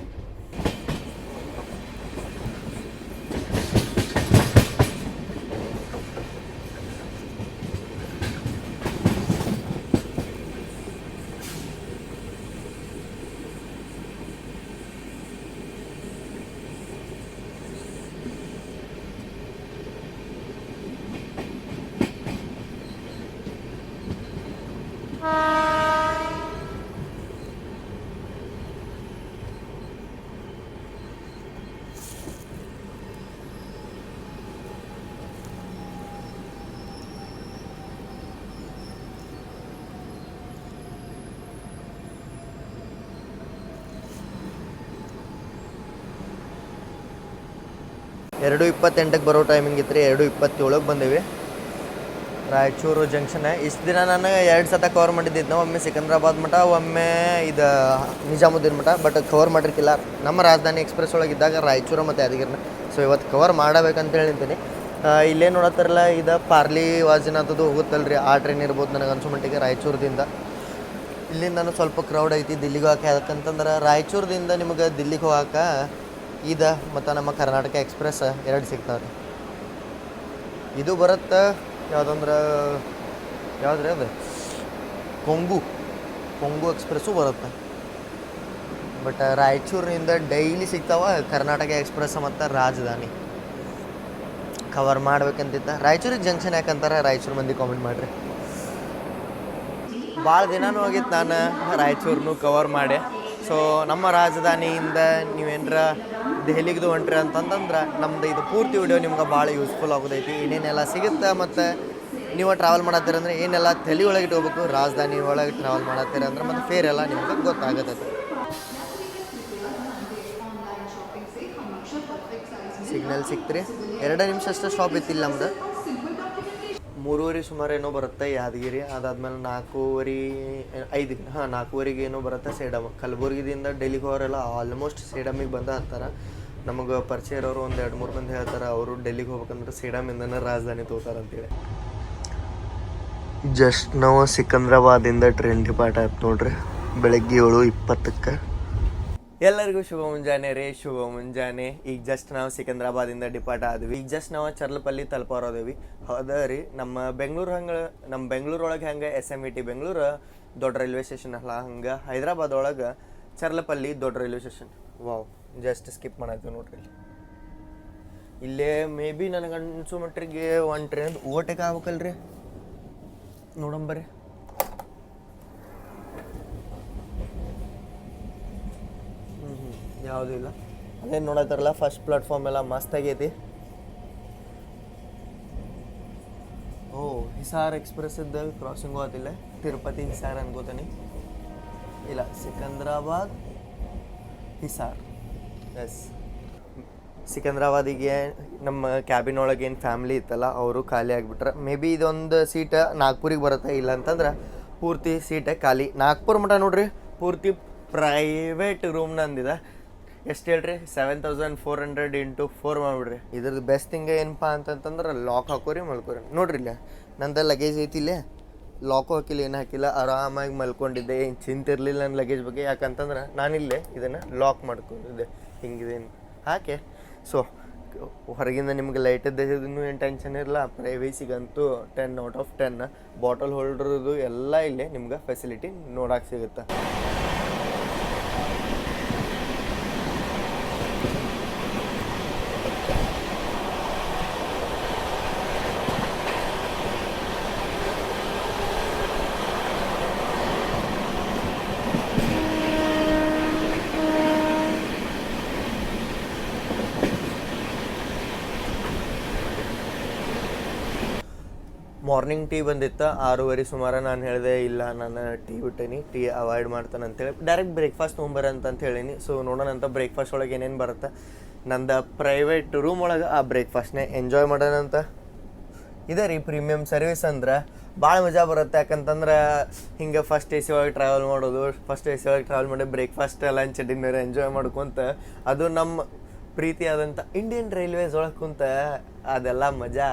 ಎರಡು 28ಕ್ಕೆ ಬರೋ ಟೈಮಿಂಗ್ ಇತ್ತು ರೀ. 2:27ಕ್ಕೆ ಬಂದೇವಿ ರಾಯಚೂರು ಜಂಕ್ಷನ್. ಇಷ್ಟು ದಿನ ನಾನು 2 ಸತ ಕವರ್ ಮಾಡಿದ್ದಿದ್ದು. ಒಮ್ಮೆ ಸಿಕಂದ್ರಾಬಾದ್ ಮಠ, ಒಮ್ಮೆ ಇದು ನಿಜಾಮುದ್ದೀನ್ ಮಠ, ಬಟ್ ಕವರ್ ಮಾಡಿರ್ಕಿಲ್ಲ. ನಮ್ಮ ರಾಜಧಾನಿ ಎಕ್ಸ್ಪ್ರೆಸ್ ಒಳಗಿದ್ದಾಗ ರಾಯಚೂರು ಮತ್ತು ಯಾದಗಿರಿನ. ಸೊ ಇವತ್ತು ಕವರ್ ಮಾಡಬೇಕಂತೇಳಿ ನಿಂತೀನಿ. ಇಲ್ಲೇ ನೋಡತ್ತಾರಲ್ಲ, ಇದು ಪಾರ್ಲಿ ವಾಜಿನಾಥದ್ದು ಹೋಗುತ್ತಲ್ಲ ರೀ, ಆ ಟ್ರೈನ್ ಇರ್ಬೋದು ನನಗೆ ಅನ್ಸೋ ಮಟ್ಟಿಗೆ ರಾಯಚೂರದಿಂದ. ಇಲ್ಲಿಂದ ಸ್ವಲ್ಪ ಕ್ರೌಡ್ ಐತಿ ದಿಲ್ಲಿಗೆ ಹೋಗಕ್ಕೆ. ಯಾಕಂತಂದ್ರೆ ರಾಯಚೂರದಿಂದ ನಿಮಗೆ ದಿಲ್ಲಿಗೆ ಹೋಗಕ್ಕೆ ಇದು ಮತ್ತು ನಮ್ಮ ಕರ್ನಾಟಕ ಎಕ್ಸ್ಪ್ರೆಸ್ 2 ಸಿಗ್ತಾವೆ ರೀ. ಇದು ಬರುತ್ತೆ ಯಾವುದಂದ್ರೆ ಯಾವುದ್ರಿ ಅದು ಕೊಂಗು ಎಕ್ಸ್ಪ್ರೆಸ್ಸು ಬರುತ್ತೆ. ಬಟ್ ರಾಯಚೂರಿನಿಂದ ಡೈಲಿ ಸಿಗ್ತಾವ ಕರ್ನಾಟಕ ಎಕ್ಸ್ಪ್ರೆಸ್ ಮತ್ತು ರಾಜಧಾನಿ. ಕವರ್ ಮಾಡ್ಬೇಕಂತಿದ್ದ. ರಾಯಚೂರಿಗೆ ಜಂಕ್ಷನ್ ಯಾಕಂತಾರೆ ರಾಯಚೂರು ಮಂದಿ ಕಾಮೆಂಟ್ ಮಾಡಿರಿ. ಭಾಳ ದಿನನೂ ಹೋಗಿತ್ತು ನಾನು ರಾಯಚೂರನ್ನು ಕವರ್ ಮಾಡಿ. ಸೊ ನಮ್ಮ ರಾಜಧಾನಿಯಿಂದ ನೀವೇನರ ದೆಹಲಿಗೆ ಹೊಂಟ್ರಿ ಅಂತಂದ್ರೆ ನಮ್ದು ಇದು ಪೂರ್ತಿ ವಿಡಿಯೋ ನಿಮ್ಗೆ ಭಾಳ ಯೂಸ್ಫುಲ್ ಆಗೋದೈತಿ. ಏನೇನೆಲ್ಲ ಸಿಗುತ್ತೆ ಮತ್ತು ನೀವು ಟ್ರಾವೆಲ್ ಮಾಡತ್ತೀರಂದ್ರೆ ಏನೆಲ್ಲ ತಲೆ ಒಳಗೆ ಇಟ್ಕೋಬೇಕು, ರಾಜಧಾನಿ ಒಳಗೆ ಟ್ರಾವೆಲ್ ಮಾಡತ್ತೀರ ಅಂದ್ರೆ ಮತ್ತು ಫೇರ್ ಎಲ್ಲ ನಿಮ್ಗೆ ಗೊತ್ತಾಗತ್ತೈತಿ. ಸಿಗ್ನಲ್ ಸಿಕ್ತ್ರಿ. 2 ನಿಮಿಷ ಅಷ್ಟೇ ಸ್ಟಾಪ್ ಇತ್ತಿಲ್ಲ ನಮ್ದು. 3:30 ಸುಮಾರು ಏನೋ ಬರುತ್ತೆ ಯಾದಗಿರಿ. ಅದಾದ್ಮೇಲೆ 4:05 4:15 ಏನೋ ಬರುತ್ತೆ ಸೇಡಮ್. ಕಲಬುರ್ಗಿದಿಂದ ಡೆಲ್ಲಿಗೆ ಹೋಗೋರೆಲ್ಲ ಆಲ್ಮೋಸ್ಟ್ ಸೇಡಮಿಗೆ ಬಂದು ಹತ್ತಾರೆ. ನಮಗೆ ಪರಿಚಯ ಇರೋರು ಒಂದು 2-3 ಮಂದಿ ಹೇಳ್ತಾರೆ ಅವರು ಡೆಲ್ಲಿಗೆ ಹೋಗ್ಬೇಕಂದ್ರೆ ಸೇಡಮಿಂದನೇ ರಾಜಧಾನಿ ತೊಗೋತಾರೆ ಅಂತೇಳಿ. ಜಸ್ಟ್ ನಾವು ಸಿಕಂದ್ರಾಬಾದಿಂದ ಟ್ರೈನ್ ಡಿಪಾರ್ಟ್ ಆಯ್ತು ನೋಡ್ರಿ, ಬೆಳಗ್ಗೆ 7:20. ಎಲ್ಲರಿಗೂ ಶುಭ ಮುಂಜಾನೆ ರೀ, ಶುಭ ಮುಂಜಾನೆ. ಈಗ ಜಸ್ಟ್ ನಾವು ಸಿಕಂದ್ರಾಬಾದಿಂದ ಡಿಪಾರ್ಟ್ ಆದ್ವಿ. ಈಗ ಜಸ್ಟ್ ನಾವು ಚರ್ಲಪಲ್ಲಿ ತಲುಪೋರದೇವಿ. ಹೌದಾ ರೀ, ನಮ್ಮ ಬೆಂಗಳೂರೊಳಗೆ ಹೆಂಗೆ SMET ಬೆಂಗಳೂರು ದೊಡ್ಡ ರೈಲ್ವೆ ಸ್ಟೇಷನ್ ಅಲ್ಲ, ಹಂಗೆ ಹೈದ್ರಾಬಾದ್ ಒಳಗೆ ಚರ್ಲಪಲ್ಲಿ ದೊಡ್ಡ railway station. Wow, just skip ಮಾಡತ್ತೀವಿ ನೋಡ್ರಿ. ಇಲ್ಲೇ ಮೇ ಬಿ ನನಗೆ ಅನ್ಸೋ ಮಟ್ಟಿಗೆ ಒಂದು ಟ್ರೈನ್ ಓವರ್ಟೇಕ್ ಆಗ್ಬೇಕಲ್ರಿ, ನೋಡಂಬರ್ರಿ. ಯಾವುದೂ ಇಲ್ಲ. ಅದೇನು ನೋಡತ್ತಾರಲ್ಲ, ಫಸ್ಟ್ ಪ್ಲಾಟ್ಫಾರ್ಮ್ ಎಲ್ಲ ಮಸ್ತ್ ಆಗೈತಿ. ಓ, ಹಿಸಾರ್ ಎಕ್ಸ್ಪ್ರೆಸ್ ಇದ್ದ ಕ್ರಾಸಿಂಗ್ ಹೋಗತ್ತಿಲ್ಲ, ತಿರುಪತಿ ಹಿಸಾರ್ ಅನ್ಕೋತೀನಿ. ಇಲ್ಲ, ಸಿಕಂದ್ರಾಬಾದ್ ಹಿಸಾರ್. ಎಸ್, ಸಿಕಂದ್ರಾಬಾದಿಗೆ ನಮ್ಮ ಕ್ಯಾಬಿನ್ ಒಳಗೆ ಏನು ಫ್ಯಾಮ್ಲಿ ಇತ್ತಲ್ಲ, ಅವರು ಖಾಲಿ ಆಗಿಬಿಟ್ರೆ. ಮೇ ಬಿ ಇದೊಂದು ಸೀಟ್ ನಾಗ್ಪುರಿಗೆ ಬರುತ್ತೆ, ಇಲ್ಲ ಅಂತಂದ್ರೆ ಪೂರ್ತಿ ಸೀಟೇ ಖಾಲಿ. ನಾಗ್ಪುರ್ ಮಠ ನೋಡ್ರಿ, ಪೂರ್ತಿ ಪ್ರೈವೇಟ್ ರೂಮ್ ನಂದಿದೆ. ಎಷ್ಟು ಹೇಳ್ರಿ, 7400 × 4 ಮಾಡಿಬಿಡ್ರಿ. ಇದ್ರದ್ದು ಬೆಸ್ಟ್ ಥಿಂಗ್ ಏನಪ್ಪ ಅಂತಂತಂದ್ರೆ ಲಾಕ್ ಹಾಕೋರಿ, ಮಲ್ಕೋರಿ. ನೋಡ್ರಿ ಇಲ್ಲ, ನಂದು ಲಗೇಜ್ ಐತಿ ಇಲ್ಲೇ, ಲಾಕು ಹಾಕಿಲ್ಲ, ಏನು ಹಾಕಿಲ್ಲ, ಆರಾಮಾಗಿ ಮಲ್ಕೊಂಡಿದ್ದೆ. ಏನು ಚಿಂತಿರಲಿಲ್ಲ ನನ್ನ ಲಗೇಜ್ ಬಗ್ಗೆ. ಯಾಕಂತಂದ್ರೆ ನಾನಿಲ್ಲೇ ಇದನ್ನು ಲಾಕ್ ಮಾಡ್ಕೊಂಡಿದ್ದೆ, ಹಿಂಗಿದೇನು ಹಾಕಿ. ಸೊ ಹೊರಗಿಂದ ನಿಮ್ಗೆ ಲೈಟದ್ದು ಏನು ಟೆನ್ಷನ್ ಇರಲ್ಲ. ಪ್ರೈವೇಸಿಗಂತೂ 10/10. ಬಾಟಲ್ ಹೋಲ್ಡ್ರದು ಎಲ್ಲ ಇಲ್ಲೇ ನಿಮ್ಗೆ ಫೆಸಿಲಿಟಿ ನೋಡಕ್ಕೆ ಸಿಗುತ್ತೆ. ಮಾರ್ನಿಂಗ್ ಟೀ ಬಂದಿತ್ತು 6:30 ಸುಮಾರು. ನಾನು ಹೇಳಿದೆ ಇಲ್ಲ, ನಾನು ಟೀ ಬಿಟ್ಟೇನಿ, ಟೀ ಅವಾಯ್ಡ್ ಮಾಡ್ತಾನೆ ಅಂತೇಳಿ ಡೈರೆಕ್ಟ್ ಬ್ರೇಕ್ಫಾಸ್ಟ್ ತೊಗೊಂಬರ ಅಂತ ಹೇಳೀನಿ. ಸೊ ನೋಡೋಣ ಅಂತ ಬ್ರೇಕ್ಫಾಸ್ಟ್ ಒಳಗೆ ಏನೇನು ಬರುತ್ತೆ. ನಂದು ಪ್ರೈವೇಟ್ ರೂಮ್ ಒಳಗೆ ಆ ಬ್ರೇಕ್ಫಾಸ್ಟ್ನೇ ಎಂಜಾಯ್ ಮಾಡೋಣ ಅಂತ. ಇದೆ ರೀ ಪ್ರೀಮಿಯಮ್ ಸರ್ವಿಸ್ ಅಂದ್ರೆ ಭಾಳ ಮಜಾ ಬರುತ್ತೆ. ಯಾಕಂತಂದ್ರೆ ಹಿಂಗೆ ಫಸ್ಟ್ AC ಒಳಗೆ ಟ್ರಾವೆಲ್ ಮಾಡೋದು, ಫಸ್ಟ್ AC ಒಳಗೆ ಟ್ರಾವೆಲ್ ಮಾಡಿ ಬ್ರೇಕ್ಫಾಸ್ಟ್ ಲಂಚ್ ಡಿನ್ನರ್ ಎಂಜಾಯ್ ಮಾಡ್ಕೊತ, ಅದು ನಮ್ಮ ಪ್ರೀತಿಯಾದಂಥ ಇಂಡಿಯನ್ ರೈಲ್ವೇಸ್ ಒಳಗೆ ಕುಂತ ಅದೆಲ್ಲ ಮಜಾ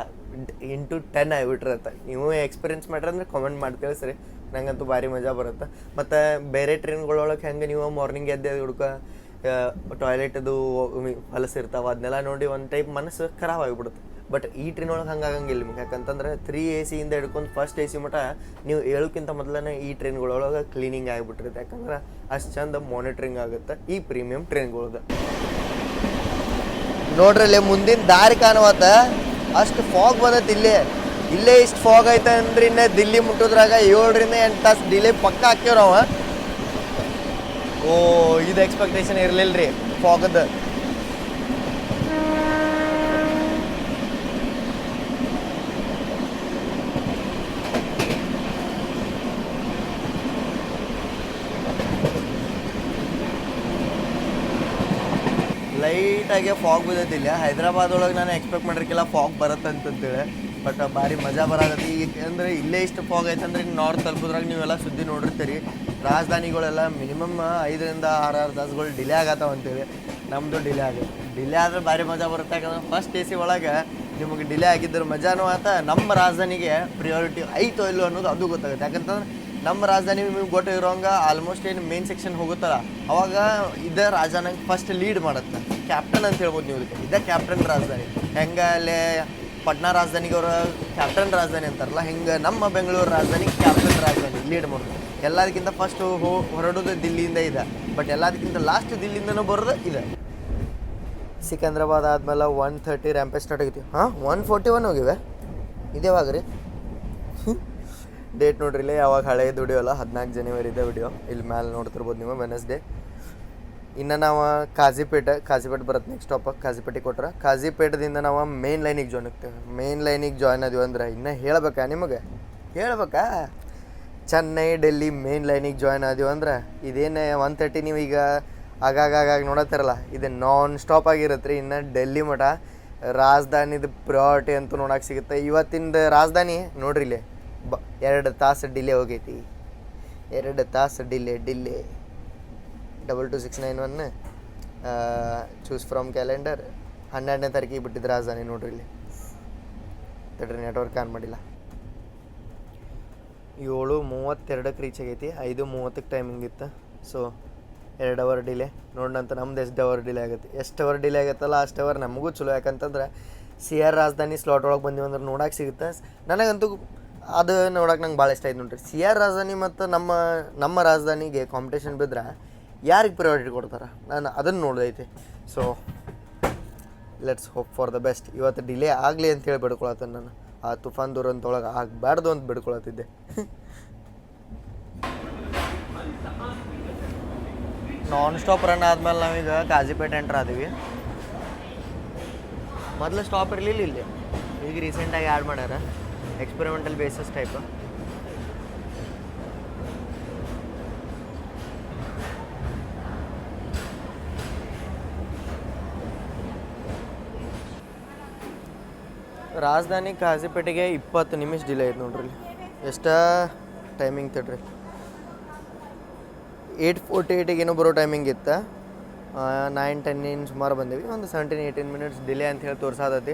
ಇಂಟು 10 ಆಗಿಬಿಟ್ಟಿರತ್ತೆ. ನೀವು ಎಕ್ಸ್ಪೀರಿಯನ್ಸ್ ಮಾಡ್ರಿ ಅಂದ್ರೆ ಕಾಮೆಂಟ್ ಮಾಡಿ ತಿಳಿಸ್ರಿ, ನಂಗಂತೂ ಭಾರಿ ಮಜಾ ಬರುತ್ತೆ. ಮತ್ತು ಬೇರೆ ಟ್ರೈನ್ಗಳೊಳಗೆ ಹೆಂಗೆ ನೀವು ಮಾರ್ನಿಂಗ್ ಎದ್ದೆ ಹುಡ್ಕ ಟಾಯ್ಲೆಟದು ಹೊಲಸಿರ್ತಾವೆ, ಅದನ್ನೆಲ್ಲ ನೋಡಿ ಒಂದು ಟೈಪ್ ಮನಸ್ಸು ಖರಾಬ್ ಆಗಿಬಿಡುತ್ತೆ. ಬಟ್ ಈ ಟ್ರೈನ್ ಒಳಗೆ ಹಂಗೆ ಆಗಂಗಿಲ್ಲ ನಿಮ್ಗೆ. ಯಾಕಂತಂದ್ರೆ 3 AC ಇಂದ ಹಿಡ್ಕೊಂಡು ಫಸ್ಟ್ AC ಮಟ್ಟ ನೀವು ಹೇಳೋಕ್ಕಿಂತ ಮೊದಲನೇ ಈ ಟ್ರೈನ್ಗಳೊಳಗೆ ಕ್ಲೀನಿಂಗ್ ಆಗಿಬಿಟ್ಟಿರುತ್ತೆ. ಯಾಕಂದ್ರೆ ಅಷ್ಟು ಚಂದ ಮಾನಿಟ್ರಿಂಗ್ ಆಗುತ್ತೆ ಈ ಪ್ರೀಮಿಯಂ ಟ್ರೈನ್ಗಳದ್ದು. ನೋಡ್ರಲ್ಲಿ ಮುಂದಿನ ದಾರಿ ಕಾಣುವತ್ತ, ಅಷ್ಟು ಫಾಗ್ ಬಂದೈತಿ ಇಲ್ಲೇ ಇಷ್ಟು ಫಾಗ್ ಐತೆ ಅಂದ್ರೆ ಇನ್ನು ದಿಲ್ಲಿ ಮುಟ್ಟೋದ್ರಾಗ 7 ರಿಂದ 8 ತಾಸು ಡಿಲೇ ಪಕ್ಕ ಹಾಕ್ಯವ್ ನಾವು. ಓ, ಇದು ಎಕ್ಸ್ಪೆಕ್ಟೇಷನ್ ಇರಲಿಲ್ಲ ರೀ ಫಾಗದ್ದು. ಲೈಟಾಗೆ ಫಾಗ್ ಬಿದ್ದೈತಿಲ್ಲ. ಹೈದ್ರಾಬಾದ್ ಒಳಗೆ ನಾನು ಎಕ್ಸ್ಪೆಕ್ಟ್ ಮಾಡಿರ್ಕಿಲ್ಲ ಫಾಗ್ ಬರುತ್ತೆ ಅಂತಂತೇಳಿ. ಬಟ್ ಭಾರಿ ಮಜಾ ಬರತ್ತೆ. ಈಗ ಅಂದರೆ ಇಲ್ಲೇ ಇಷ್ಟು ಫಾಗ್ ಐತೆ ಅಂದ್ರೆ ಇನ್ನು ನಾರ್ತ್ ತಲುಪೋದ್ರಾಗ ನೀವೆಲ್ಲ ಸುದ್ದಿ ನೋಡಿರ್ತೀರಿ, ರಾಜಧಾನಿಗಳೆಲ್ಲ ಮಿನಿಮಮ್ 5 ರಿಂದ 6 ತಾಸುಗಳು ಡಿಲೇ ಆಗತ್ತಾವ ಅಂತೇಳಿ. ನಮ್ಮದು ಡಿಲೇ ಆದರೆ ಭಾರಿ ಮಜಾ ಬರುತ್ತೆ. ಯಾಕಂದ್ರೆ ಫಸ್ಟ್ AC ಒಳಗೆ ನಿಮಗೆ ಡಿಲೇ ಆಗಿದ್ದರೆ ಮಜಾನೂ ಆತ, ನಮ್ಮ ರಾಜಧಾನಿಗೆ ಪ್ರಿಯಾರಿಟಿ ಐತೋ ಇಲ್ಲೋ ಅನ್ನೋದು ಅದು ಗೊತ್ತಾಗುತ್ತೆ. ಯಾಕಂತಂದ್ರೆ ನಮ್ಮ ರಾಜಧಾನಿ ನಿಮಗೆ ಗೊತ್ತಿರೋಂಗೆ ಆಲ್ಮೋಸ್ಟ್ ಏನು ಮೇನ್ ಸೆಕ್ಷನ್ ಹೋಗುತ್ತಲ್ಲ, ಅವಾಗ ಇದೇ ರಾಜಧಾನಿಗೆ ಫಸ್ಟ್ ಲೀಡ್ ಮಾಡುತ್ತೆ. ಕ್ಯಾಪ್ಟನ್ ಅಂತ ಹೇಳ್ಬೋದು ನೀವು. ಇದೇ ಕ್ಯಾಪ್ಟನ್ ರಾಜಧಾನಿ. ಹೆಂಗೆ ಅಲ್ಲೇ ಪಟ್ನಾ ರಾಜಧಾನಿಗೆ ಅವರು ಕ್ಯಾಪ್ಟನ್ ರಾಜಧಾನಿ ಅಂತಾರಲ್ಲ, ಹಿಂಗೆ ನಮ್ಮ ಬೆಂಗಳೂರು ರಾಜಧಾನಿ ಕ್ಯಾಪ್ಟನ್ ರಾಜಧಾನಿ ಲೀಡ್ ಮಾಡೋದು. ಎಲ್ಲದಕ್ಕಿಂತ ಫಸ್ಟು ಹೊರಡೋದು ದಿಲ್ಲಿಯಿಂದ ಇದೆ, ಬಟ್ ಎಲ್ಲದಕ್ಕಿಂತ ಲಾಸ್ಟ್ ದಿಲ್ಲಿಂದನೂ ಬರೋದು ಇದೆ. ಸಿಕಂದ್ರಾಬಾದ್ ಆದಮೇಲೆ 1:30 ರ್ಯಾಂಪೇಜ್ ಸ್ಟಾರ್ಟ್ ಆಗೈತಿ. 1:41 ಹೋಗಿವೆ. ಇದೇವಾಗ ರೀ ಡೇಟ್ ನೋಡ್ರಿ ಇಲ್ಲಿ, ಯಾವಾಗ ಹಳೆಯದು ವಿಡಿಯೋ ಅಲ್ಲ, 14 ಜನವರಿದೆ ವಿಡಿಯೋ. ಇಲ್ಲಿ ಮೇಲೆ ನೋಡ್ತಿರ್ಬೋದು ನೀವು, ವೆನಸ್ಡೇ. ಇನ್ನು ನಾವು ಕಾಜಿಪೇಟೆ ಬರುತ್ತೆ ನೆಕ್ಸ್ಟ್ ಸ್ಟಾಪ್. ಕಾಜಿಪೇಟೆಗೆ ಕೊಟ್ರೆ ಕಾಜಿಪೇಟದಿಂದ ನಾವು ಮೇನ್ ಲೈನಿಗೆ ಜಾಯ್ನ್ ಆಗ್ತೇವೆ. ಮೇನ್ ಲೈನಿಗೆ ಜಾಯ್ನ್ ಆದ್ವಿ ಅಂದ್ರೆ ಇನ್ನೂ ಹೇಳ್ಬೇಕಾ ನಿಮಗೆ? ಚೆನ್ನೈ ಡೆಲ್ಲಿ ಮೇನ್ ಲೈನಿಗೆ ಜಾಯ್ನ್ ಆದೀವಿ ಅಂದ್ರೆ ಇದೇನು 1:30 ನೀವು ಈಗ ಆಗಾಗ ನೋಡತ್ತಿರಲ್ಲ, ಇದು ನಾನ್ ಸ್ಟಾಪ್ ಆಗಿರುತ್ತೆ ರೀ. ಇನ್ನು ಡೆಲ್ಲಿ ಮಠ ರಾಜಧಾನಿದು ಪ್ರಿಯಾರಿಟಿ ಅಂತೂ ನೋಡೋಕೆ ಸಿಗುತ್ತೆ. ಇವತ್ತಿಂದ ರಾಜಧಾನಿ ನೋಡ್ರಿ ಇಲ್ಲಿ 2 ತಾಸು ಡಿಲೇ ಹೋಗೈತಿ. 2 ತಾಸು ಡಿಲೇ 22691 ಚೂಸ್ ಫ್ರಮ್ ಕ್ಯಾಲೆಂಡರ್ 12ನೇ ತಾರೀಕಿಗೆ ಬಿಟ್ಟಿದ್ದು ರಾಜಧಾನಿ. ನೋಡ್ರಿ ಇಲ್ಲಿ ತಡ್ರಿ, ನೆಟ್ವರ್ಕ್ ಆನ್ ಮಾಡಿಲ್ಲ. 7:32ಕ್ಕೆ ರೀಚ್ ಆಗೈತಿ. 5:30ಕ್ಕೆ ಟೈಮಿಂಗ್ ಇತ್ತು. So 2 hour delay. ನೋಡೋಣಂತ ನಮ್ದು ಎಷ್ಟು ಅವರ್ ಡಿಲೇ ಆಗುತ್ತೆ. ಎಷ್ಟು ಅವರ್ ಡಿಲೇ ಆಗುತ್ತಲ್ಲ ಅಷ್ಟು ಅವರ್ ನಮಗೂ ಚಲೋ. ಯಾಕಂತಂದ್ರೆ CR ರಾಜಧಾನಿ ಸ್ಲಾಟ್ ಒಳಗೆ ಬಂದೀವಿ ಅಂದ್ರೆ ನೋಡೋಕೆ ಸಿಗುತ್ತೆ. ನನಗಂತೂ ಅದು ನೋಡೋಕೆ ನಂಗೆ ಭಾಳ ಇಷ್ಟ ಆಯ್ತು ನೋಡ್ರಿ. CR ರಾಜಧಾನಿ ಮತ್ತು ನಮ್ಮ ರಾಜಧಾನಿಗೆ ಕಾಂಪಿಟೇಷನ್ ಬಿದ್ದರೆ ಯಾರಿಗೆ ಪ್ರಯಾರಿಟಿ ಕೊಡ್ತಾರೆ, ನಾನು ಅದನ್ನು ನೋಡೋದೈತಿ. So let's hope for the best. ಇವತ್ತು ಡಿಲೇ ಆಗಲಿ ಅಂತೇಳಿ ಬಿಡ್ಕೊಳತ್ತೆ. ನಾನು ಆ ತುಫಾನ್ ದುರಂತೊಳಗೆ ಆಗಬಾರ್ದು ಅಂತ ಬಿಡ್ಕೊಳತ್ತಿದ್ದೆ. ನಾನ್ ಸ್ಟಾಪ್ ರನ್ ಆದ್ಮೇಲೆ ನಾವೀಗ ಕಾಜಿಪೇಟೆ ಎಂಟ್ರ್ ಆದೀವಿ. ಮೊದಲು ಸ್ಟಾಪ್ ಇರಲಿಲ್ಲ ಇಲ್ಲಿ, ಈಗ ರೀಸೆಂಟಾಗಿ ಆ್ಯಡ್ ಮಾಡ್ಯಾರ ಎಕ್ಸ್ಪೆರಿಮೆಂಟಲ್ ಬೇಸಿಸ್ ಟೈಪ್. ರಾಜಧಾನಿ ಕಾಜಿಪೇಟೆಗೆ 20 ನಿಮಿಷ ಡಿಲೇ ಐತೆ ನೋಡ್ರಿ. ಎಷ್ಟು ಟೈಮಿಂಗ್ ತಡ್ರಿ, 8:48ಗೆ ಏನೋ ಬರೋ ಟೈಮಿಂಗ್ ಇತ್ತು. 9-10 ಸುಮಾರು ಬಂದೀವಿ. ಒಂದು 17-18 ಮಿನಿಟ್ಸ್ ಡಿಲೇ ಅಂತ ಹೇಳಿ ತೋರ್ಸಾದತಿ.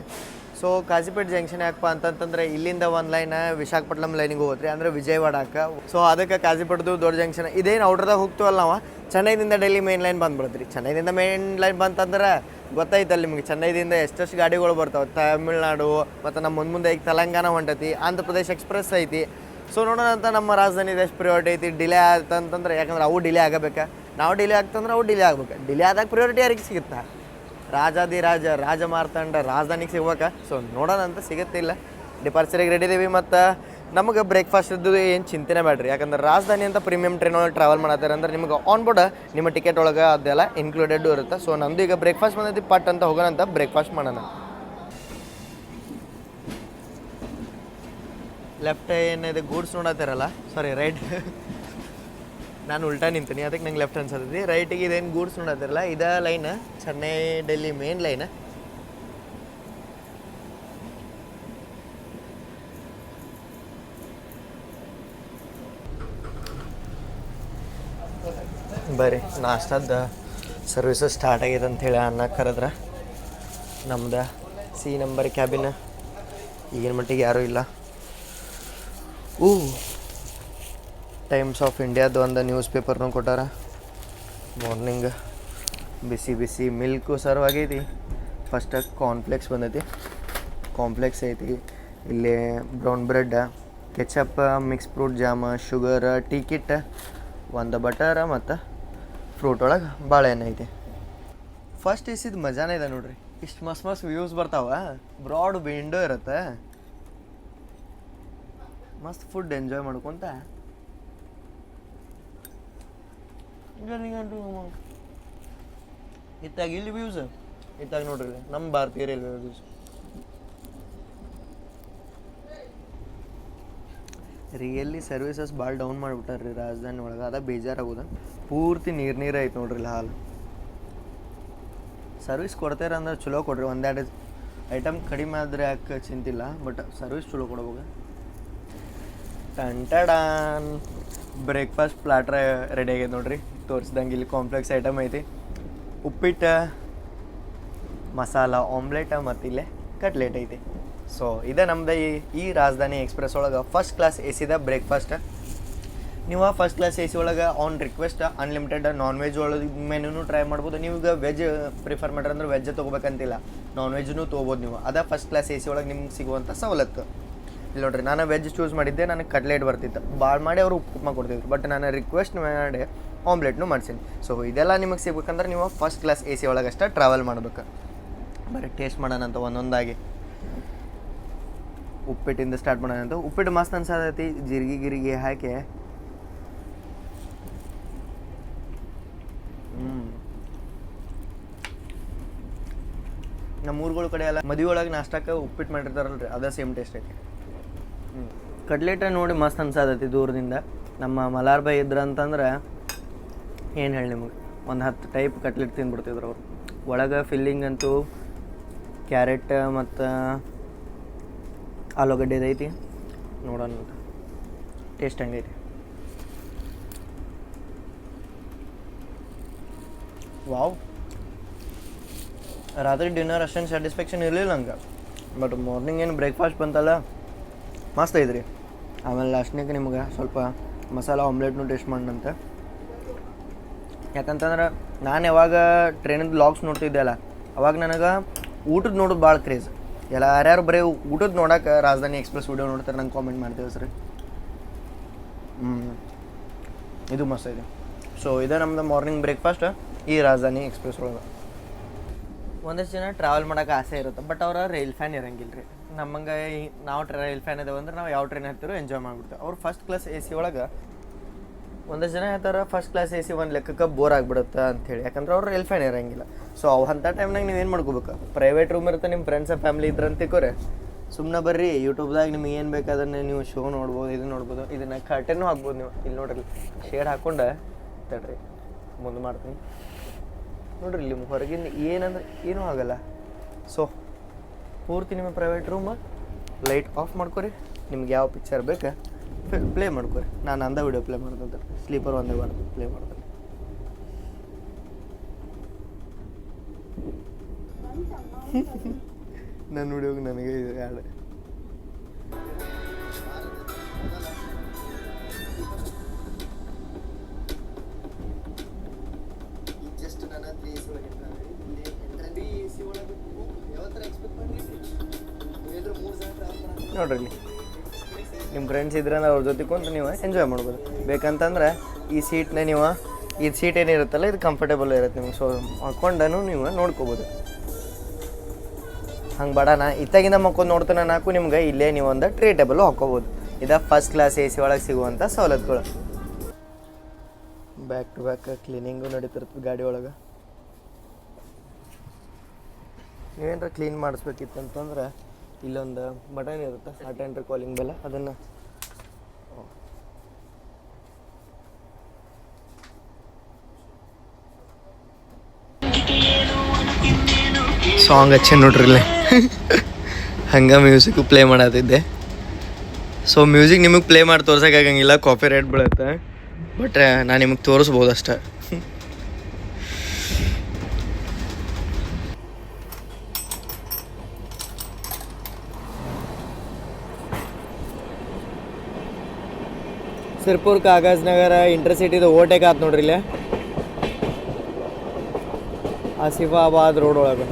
ಸೊ ಕಾಜಿಪೇಟೆ ಜಂಕ್ಷನ್ ಯಾಕಪ್ಪ ಅಂತಂತಂದ್ರೆ ಇಲ್ಲಿಂದ ಒಂದು ಲೈನ್ ವಿಶಾಖಪಟ್ಟಣಂ ಲೈನಿಗೆ ಹೋಗ್ರಿ, ಅಂದರೆ ವಿಜಯವಾಡಕ್ಕೆ. ಸೊ ಅದಕ್ಕೆ ಕಾಜಿಪೇಟೆದು ದೊಡ್ಡ ಜಂಕ್ಷನ್. ಇದೇನು ಔಟ್ರದಾಗ ಹೋಗ್ತೀವಲ್ಲ ನಾವು, ಚೆನ್ನೈದಿಂದ ಡೆಲ್ಲಿ ಮೇನ್ ಲೈನ್ ಬಂದ್ಬಿಡ್ತೀರಿ. ಚೆನ್ನೈದಿಂದ ಮೇನ್ ಲೈನ್ ಬಂತಂದ್ರೆ ಗೊತ್ತಾಯ್ತಲ್ಲ ನಿಮಗೆ, ಚೆನ್ನೈದಿಂದ ಎಷ್ಟೆಷ್ಟು ಗಾಡಿಗಳು ಬರ್ತಾವೆ. ತಮಿಳ್ನಾಡು ಮತ್ತು ನಮ್ಮ ಮುಂದೆ ಈಗ ತೆಲಂಗಾಣ ಹೊಂಟೈತಿ, ಆಂಧ್ರ ಪ್ರದೇಶ್ ಎಕ್ಸ್ಪ್ರೆಸ್ ಐತಿ. ಸೊ ನೋಡೋಣ ಅಂತ ನಮ್ಮ ರಾಜಧಾನಿದು ಎಷ್ಟು ಪ್ರಿಯಾರಿಟಿ ಐತಿ. ಡಿಲೇ ಆಯ್ತಂತಂದ್ರೆ ಯಾಕಂದ್ರೆ ಅವು ಡಿಲೇ ಆಗಬೇಕಾ, ನಾವು ಡಿಲೇ ಆಗ್ತಂದ್ರೆ ಅವು ಡಿಲೇ ಆಗ್ಬೇಕು. ಡಿಲೇ ಆದಾಗ ಪ್ರಿಯಾರಿಟಿ ಯಾರಿಗೆ ಸಿಗುತ್ತಾ? ರಾಜ ಮಾರ್ತಾಂಡ ರಾಜಧಾನಿಗೆ ಸಿಗ್ಬೇಕಾ? ಸೊ ನೋಡೋಣ ಅಂತ ಸಿಗುತ್ತಿಲ್ಲ. ಡಿಪಾರ್ಚರಿಗೆ ರೆಡಿ ಇದೀವಿ. ಮತ್ತು ನಮಗೆ ಬ್ರೇಕ್ಫಾಸ್ಟ್ ಇದ್ದು ಏನು ಚಿಂತೆನೇ ಬೇಡ್ರಿ. ಯಾಕಂದ್ರೆ ರಾಜಧಾನಿ ಅಂತ ಪ್ರೀಮಿಯಮ್ ಟ್ರೈನ್ ಒಳಗೆ ಟ್ರಾವೆಲ್ ಮಾಡತ್ತಾರೆ ಅಂದ್ರೆ ನಿಮಗೆ ಆನ್ ಬೋರ್ಡ್ ನಿಮ್ಮ ಟಿಕೆಟ್ ಒಳಗೆ ಅದೆಲ್ಲ ಇನ್ಕ್ಲೂಡೆಡ್ ಇರುತ್ತೆ. ಸೊ ನಮ್ಮದು ಈಗ ಬ್ರೇಕ್ಫಾಸ್ಟ್ ಬಂದೈತಿ, ಪಟ್ ಅಂತ ಹೋಗೋಣ ಅಂತ ಬ್ರೇಕ್ಫಾಸ್ಟ್ ಮಾಡೋಣ. ಲೆಫ್ಟ್ ಏನಿದೆ ಗೂಡ್ಸ್ ನೋಡತ್ತಿರಲ್ಲ, ಸಾರಿ ರೈಟ್, ನಾನು ಉಲ್ಟಾ ನಿಂತೀನಿ ಅದಕ್ಕೆ ನಂಗೆ ಲೆಫ್ಟ್ ಅನ್ಸತ್ತೈತಿ. ರೈಟಿಗೆ ಇದೇನು ಗೂಡ್ಸ್ ನೋಡತ್ತಿರಲ್ಲ, ಇದೇ line Chennai Delhi main line. ಬರ್ರಿ, ನಾಷ್ಟದ ಸರ್ವಿಸಸ್ ಸ್ಟಾರ್ಟ್ ಆಗಿದೆ ಅಂಥೇಳಿ ಅನ್ನ ಕರೆದ್ರೆ. ನಮ್ದು C ನಂಬರ್ ಕ್ಯಾಬಿನ್ ಈಗಿನ ಮಟ್ಟಿಗೆ ಯಾರೂ ಇಲ್ಲ. ಟೈಮ್ಸ್ ಆಫ್ ಇಂಡಿಯಾದ ಒಂದು ನ್ಯೂಸ್ ಪೇಪರ್ನೂ ಕೊಟ್ಟಾರ. ಮಾರ್ನಿಂಗ್ ಬಿಸಿ ಬಿಸಿ ಮಿಲ್ಕು ಸರ್ವ್ ಆಗೈತಿ. ಫಸ್ಟ್ ಕಾನ್ಫ್ಲೆಕ್ಸ್ ಬಂದೈತಿ, ಕಾಂಪ್ಲೆಕ್ಸ್ ಐತಿ. ಇಲ್ಲಿ brown bread, ketchup, mix fruit jam, sugar, tea kit, ಒಂದು ಬಟರ್ ಮತ್ತು ಫ್ರೂಟ್ ಒಳಗೆ ಬಾಳೆಹಣ್ಣು ಐತಿ. ಫಸ್ಟ್ ಇಸಿದ ಮಜಾನೇ ಇದೆ ನೋಡ್ರಿ. ಇಷ್ಟು ಮಸ್ತ್ ವ್ಯೂಸ್ ಬರ್ತಾವ, ಬ್ರಾಡ್ ವಿಂಡೋ ಇರುತ್ತೆ, ಮಸ್ತ್ ಫುಡ್ ಎಂಜಾಯ್ ಮಾಡ್ಕೊತ. ಇತ್ತಾಗ ಇಲ್ಲಿ ವ್ಯೂಸ್, ಇತ್ತಾಗ ನೋಡ್ರಿ ನಮ್ಮ ಭಾರತೀಯ ರೈಲ್ವೆ ವ್ಯೂಸ್. ರಿಯಲಿ ಸರ್ವಿಸಸ್ ಭಾಳ ಡೌನ್ ಮಾಡಿಬಿಟ್ಟಾರ್ರಿ ರಾಜಧಾನಿ ಒಳಗೆ. ಅದ ಬೇಜಾರಾಗೋದ. ಪೂರ್ತಿ ನೀರು ಐತೆ ನೋಡ್ರಿ ಇಲ್ಲಿ ಹಾಲು. ಸರ್ವಿಸ್ ಕೊಡ್ತಾರ ಅಂದ್ರೆ ಚಲೋ ಕೊಡ್ರಿ. 1-2 ಐಟಮ್ ಕಡಿಮೆ ಆದರೆ ಯಾಕೆ ಚಿಂತಿಲ್ಲ, ಬಟ್ ಸರ್ವಿಸ್ ಚಲೋ ಕೊಡ್ಬೇಕು. ಟಂಟಡಾನ್ ಬ್ರೇಕ್ಫಾಸ್ಟ್ ಪ್ಲಾಟ್ರ ರೆಡಿ ಆಗೈತೆ ನೋಡ್ರಿ. ತೋರಿಸ್ದಂಗೆ ಇಲ್ಲಿ ಕಾಂಪ್ಲೆಕ್ಸ್ ಐಟಮ್ ಐತಿ. ಉಪ್ಪಿಟ್ಟು, ಮಸಾಲ ಆಮ್ಲೆಟ್ ಮತ್ತು ಇಲ್ಲೇ ಕಟ್ಲೆಟ್ ಐತಿ. ಸೊ ಇದೇ ನಮ್ದು ಈ ರಾಜಧಾನಿ ಎಕ್ಸ್ಪ್ರೆಸ್ ಒಳಗೆ ಫಸ್ಟ್ ಕ್ಲಾಸ್ AC ಬ್ರೇಕ್ಫಾಸ್ಟ್. ನೀವು ಫಸ್ಟ್ ಕ್ಲಾಸ್ AC ಒಳಗೆ on request unlimited non veg ಒಳಗೆ ಮೆನ್ಯೂನು ಟ್ರೈ ಮಾಡ್ಬೋದು. ನೀವು ಈಗ ವೆಜ್ ಪ್ರಿಫರ್ ಮಾಡ್ರಂದ್ರೆ ವೆಜ್ ತೊಗೋಬೇಕಂತಿಲ್ಲ, ನಾನ್ ವೆಜ್ನು ತೊಗೋಬೋದು ನೀವು. ಅದೇ ಫಸ್ಟ್ ಕ್ಲಾಸ್ AC ಒಳಗೆ ನಿಮ್ಗೆ ಸಿಗುವಂಥ ಸವಲತ್ತು. ಇಲ್ಲಿ ನೋಡ್ರಿ, ನಾನು ವೆಜ್ ಚೂಸ್ ಮಾಡಿದ್ದೆ, ನನಗೆ ಕಟ್ಲೆಟ್ ಬರ್ತಿತ್ತು. ಭಾಳ ಮಾಡಿ ಅವರು ಉಪ್ಪು ಕೊಡ್ತಿದ್ರು, ಬಟ್ ನಾನು ರಿಕ್ವೆಸ್ಟ್ ಮಾಡಿ ಆಮ್ಲೆಟ್ನು ಮಾಡ್ಸೀನಿ. ಸೊ ಇದೆಲ್ಲ ನಿಮಗೆ ಸಿಗ್ಬೇಕಂದ್ರೆ ನೀವು ಫಸ್ಟ್ ಕ್ಲಾಸ್ AC ಒಳಗೆ ಅಷ್ಟೇ ಟ್ರಾವೆಲ್ ಮಾಡ್ಬೇಕು. ಬರೀ ಟೇಸ್ಟ್ ಮಾಡೋಣ ಅಂತ ಒಂದೊಂದಾಗಿ. ಉಪ್ಪಿಟ್ಟಿಂದ ಸ್ಟಾರ್ಟ್ ಮಾಡೋಣ ಅಂತ. ಉಪ್ಪಿಟ್ಟು ಮಸ್ತ್ ಅನ್ಸತೈತಿ, ಜಿರಿಗೆ ಹಾಕಿ. ನಮ್ಮ ಊರುಗಳ ಕಡೆ ಎಲ್ಲ ಮದುವೆ ಒಳಗೆ ನಾಷ್ಟಕ್ಕೆ ಉಪ್ಪಿಟ್ಟು ಮಾಡಿರ್ತಾರಲ್ರಿ, ಅದೇ ಸೇಮ್ ಟೇಸ್ಟ್ ಐತಿ. ಕಟ್ಲೆಟ ನೋಡಿ ಮಸ್ತ್ ಅನ್ಸತೈತಿ ದೂರದಿಂದ. ನಮ್ಮ ಮಲಾರ್ ಬಾಯ್ ಇದ್ರ ಅಂತಂದ್ರೆ ಏನು ಹೇಳಿ ನಿಮಗೆ, ಒಂದು 10 ಟೈಪ್ ಕಟ್ಲೆಟ್ ತಿಂದ್ಬಿಡ್ತಿದ್ರು ಅವರು. ಒಳಗೆ ಫಿಲ್ಲಿಂಗ್ ಅಂತೂ ಕ್ಯಾರೆಟ್ ಮತ್ತು ಆಲೂಗಡ್ಡೆದೈತಿ. ನೋಡೋಣ ಟೇಸ್ಟ್ ಹೆಂಗೈತಿ. ವಾವ್, ರಾತ್ರಿ ಡಿನ್ನರ್ ಅಷ್ಟೇನು ಸ್ಯಾಟಿಸ್ಫ್ಯಾಕ್ಷನ್ ಇರಲಿಲ್ಲ ನಂಗೆ, ಬಟ್ ಮಾರ್ನಿಂಗ್ ಏನು ಬ್ರೇಕ್ಫಾಸ್ಟ್ ಬಂತಲ್ಲ ಮಸ್ತ್ ಐತ್ರಿ. ಆಮೇಲೆ ಲಾಸ್ಟ್ನಾಗ ನಿಮ್ಗೆ ಸ್ವಲ್ಪ ಮಸಾಲ ಆಮ್ಲೆಟ್ನು ಟೇಸ್ಟ್ ಮಾಡಂತೆ. ಯಾಕಂತಂದ್ರೆ ನಾನು ಯಾವಾಗ ಟ್ರೈನಿಂದ ಬ್ಲಾಗ್ಸ್ ನೋಡ್ತಿದ್ದೆ ಅಲ್ಲ, ಅವಾಗ ನನಗೆ ಊಟದ ನೋಡೋದು ಭಾಳ ಕ್ರೇಜ್. ಯಾರ್ಯಾರು ಬರೀ ಊಟದ ನೋಡೋಕೆ ರಾಜಧಾನಿ ಎಕ್ಸ್ಪ್ರೆಸ್ ವೀಡಿಯೋ ನೋಡ್ತಾರೆ, ನಂಗೆ ಕಾಮೆಂಟ್ ಮಾಡ್ತೀವಿ ಸರಿ. ಇದು ಮಸ್ತ್ ಇದೆ. ಸೊ ಇದೇ ನಮ್ಮದು ಮಾರ್ನಿಂಗ್ ಬ್ರೇಕ್ಫಾಸ್ಟ್ ಈ ರಾಜಧಾನಿ ಎಕ್ಸ್ಪ್ರೆಸ್ ಒಳಗೆ. ಒಂದಷ್ಟು ಜನ ಟ್ರಾವೆಲ್ ಮಾಡೋಕೆ ಆಸೆ ಇರುತ್ತೆ, ಬಟ್ ಅವ್ರ ರೈಲ್ ಫ್ಯಾನ್ ಇರಂಗಿಲ್ಲ ರೀ. ನಮ್ಮಂಗೆ ನಾವು ರೈಲ್ ಫ್ಯಾನ್ ಇದಾವೆ ಅಂದ್ರೆ ನಾವು ಯಾವ ಟ್ರೈನ್ ಹತ್ತಿರೋ ಎಂಜಾಯ್ ಮಾಡಿಬಿಡ್ತೇವೆ. ಅವ್ರು ಫಸ್ಟ್ ಕ್ಲಾಸ್ ಎ ಸಿ ಒಳಗೆ ಒಂದಷ್ಟು ಜನ ಹೇಳ್ತಾರೆ ಫಸ್ಟ್ ಕ್ಲಾಸ್ ಎ ಸಿ ಒಂದು ಲೆಕ್ಕಕ್ಕೆ ಬೋರ್ ಆಗಿಬಿಡುತ್ತೆ ಅಂಥೇಳಿ, ಯಾಕಂದ್ರೆ ಅವ್ರು ರೈಲ್ ಫ್ಯಾನ್ ಇರೋಂಗಿಲ್ಲ. ಸೊ ಅಂಥ ಟೈಮ್ನಾಗ ನೀವೇನು ಮಾಡ್ಕೋಬೇಕು, ಪ್ರೈವೇಟ್ ರೂಮ್ ಇರುತ್ತೆ, ನಿಮ್ಮ ಫ್ರೆಂಡ್ಸ್ ಫ್ಯಾಮಿಲಿ ಇದ್ರೆ ಅಂತ ತಿಳ್ಕೊರೆ ಸುಮ್ಮನೆ ಬರ್ರಿ. ಯೂಟ್ಯೂಬ್ದಾಗ ನಿಮ್ಗೆ ಏನು ಬೇಕಾದ್ರೆ ನೀವು ಶೋ ನೋಡ್ಬೋದು, ಇದು ನೋಡ್ಬೋದು. ಇದನ್ನು ಕರ್ಟನ್ನು ಹಾಕ್ಬೋದು ನೀವು. ಇಲ್ಲಿ ನೋಡ್ರಿ ಶೇಡ್ ಹಾಕ್ಕೊಂಡು ತಡ್ರಿ ಮುಂದೆ ಮಾಡ್ತೀನಿ ನೋಡ್ರಿ. ಇಲ್ಲಿ ಹೊರಗಿಂದ ಏನಂದ್ರೆ ಏನೂ ಆಗಲ್ಲ. ಸೊ ಪೂರ್ತಿ ನಿಮ್ಮ ಪ್ರೈವೇಟ್ ರೂಮ್ ಲೈಟ್ ಆಫ್ ಮಾಡ್ಕೊರಿ. ನಿಮ್ಗೆ ಯಾವ ಪಿಕ್ಚರ್ ಬೇಕು ಪ್ಲೇ ಮಾಡ್ಕೊರಿ. ನಾನು ಅಂದ ವಿಡಿಯೋ ಪ್ಲೇ ಮಾಡ್ತಂತ, ಸ್ಲೀಪರ್ ಒಂದೇ ಮಾಡ್ತೀನಿ ಪ್ಲೇ ಮಾಡ್ತೀನಿ. ನನ್ನ ವಿಡಿಯೋಗೆ ನನಗೆ ಇದು ಯಾರು ನೋಡ್ರಿ ಇಲ್ಲಿ ನಿಮ್ಮ ಫ್ರೆಂಡ್ಸ್ ಇದ್ರಂದ್ರೆ ಅವ್ರ ಜೊತೆ ಕುಂತು ನೀವು ಎಂಜಾಯ್ ಮಾಡ್ಬೋದು. ಬೇಕಂತಂದ್ರೆ ಈ ಸೀಟ್ನ ನೀವು ಈ ಸೀಟ್ ಏನಿರುತ್ತಲ್ಲ ಇದು ಕಂಫರ್ಟೇಬಲ್ ಇರುತ್ತೆ ನಿಮ್ಗೆ. ಸೊ ಹಾಕ್ಕೊಂಡನು ನೀವು ನೋಡ್ಕೋಬೋದು. ಹಂಗೆ ಬಡಾನ ಇತ್ತಾಗಿಂದ ಮಕ್ಕೊಂಡು ನೋಡ್ತಾನೆ ನಾಲ್ಕು ನಿಮ್ಗೆ ಇಲ್ಲೇ ನೀವು ಒಂದು ಟ್ರೇ ಟೇಬಲ್ ಹಾಕ್ಕೋಬೋದು. ಇದು ಫಸ್ಟ್ ಕ್ಲಾಸ್ ಎ ಸಿ ಒಳಗೆ ಸಿಗುವಂಥ ಸವಲತ್ತುಗಳು. ಬ್ಯಾಕ್ ಟು ಬ್ಯಾಕ್ ಕ್ಲೀನಿಂಗು ನಡೀತಿರ್ತದೆ ಗಾಡಿ ಒಳಗೆ. ನೀವೇನಾರ ಕ್ಲೀನ್ ಮಾಡಿಸ್ಬೇಕಿತ್ತಂತಂದ್ರೆ ಇಲ್ಲೊಂದು ಬಟನ್ ಇರುತ್ತೆ, ಅಟೆಂಡರ್ ಕಾಲಿಂಗ್ ಬೆಲ್ಲ, ಅದನ್ನು ಸಾಂಗ್ ಹಚ್ಚಿ ನೋಡ್ರಿಲ್ಲ ಹಂಗೆ ಮ್ಯೂಸಿಕ್ ಪ್ಲೇ ಮಾಡತ್ತಿದ್ದೆ. ಸೊ ಮ್ಯೂಸಿಕ್ ನಿಮಗೆ ಪ್ಲೇ ಮಾಡಿ ತೋರ್ಸೋಕ್ಕಾಗಂಗಿಲ್ಲ, ಕಾಪಿ ರೈಟ್ ಬೀಳುತ್ತೆ. ಬಟ್ ನಾನು ನಿಮಗೆ ತೋರಿಸ್ಬೋದು ಅಷ್ಟೇ. ಸಿರ್ಪುರ್ ಕಾಗಜ್ ನಗರ ಇಂಟರ್ಸಿಟಿದು ಓಟೇಕ್ ಆತು ನೋಡ್ರಿ ಇಲ್ಲೇ ಆಸಿಫಾಬಾದ್ ರೋಡ್ ಒಳಗೆ.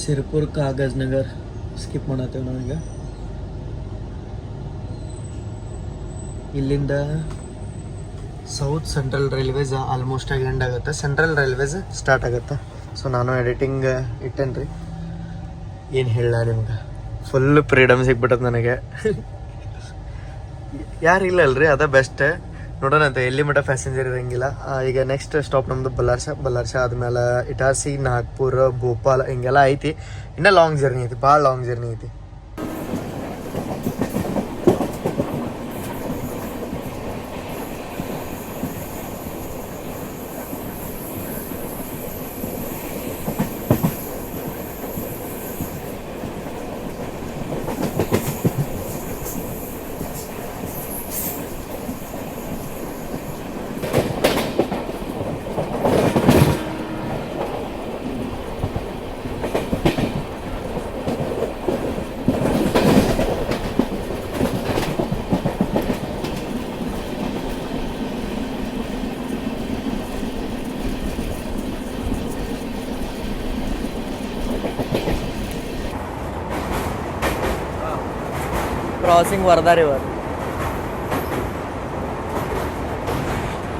ಸಿರ್ಪುರ್ ಕಾಗಜ್ ನಗರ್ ಸ್ಕಿಪ್ ಮಾಡತ್ತೇವೆ ನಾವೀಗ. ಇಲ್ಲಿಂದ ಸೌತ್ ಸೆಂಟ್ರಲ್ ರೈಲ್ವೇಸ್ ಆಲ್ಮೋಸ್ಟ್ ಆಗಿ ಎಂಡ್ ಆಗುತ್ತೆ, ಸೆಂಟ್ರಲ್ ರೈಲ್ವೇಸ್ ಸ್ಟಾರ್ಟ್ ಆಗುತ್ತೆ. ಸೊ ನಾನು ಎಡಿಟಿಂಗ್ ಇಟ್ಟೇನೆ ರೀ. ಏನು ಹೇಳ ನಿಮ್ಗೆ ಫುಲ್ ಫ್ರೀಡಮ್ ಸಿಗ್ಬಿಟ್ಟದ ನನಗೆ. ಯಾರು ಇಲ್ಲ ಅಲ್ರಿ, ಅದ ಬೆಸ್ಟ್. ನೋಡೋಣ ಅಂತ ಎಲ್ಲಿ ಮಟ್ಟ ಪ್ಯಾಸೆಂಜರ್ ಇರೋಂಗಿಲ್ಲ. ಈಗ ನೆಕ್ಸ್ಟ್ ಸ್ಟಾಪ್ ನಮ್ಮದು ಬಲ್ಲಾರ್ಷಾ ಆದ್ಮೇಲೆ ಇಟಾರ್ಸಿ, ನಾಗ್ಪುರ್, ಭೋಪಾಲ್ ಹಿಂಗೆಲ್ಲ ಐತಿ. ಇನ್ನೂ ಲಾಂಗ್ ಜರ್ನಿ ಐತಿ, ಭಾಳ ಲಾಂಗ್ ಜರ್ನಿ ಐತಿ. Crossing Wardha river.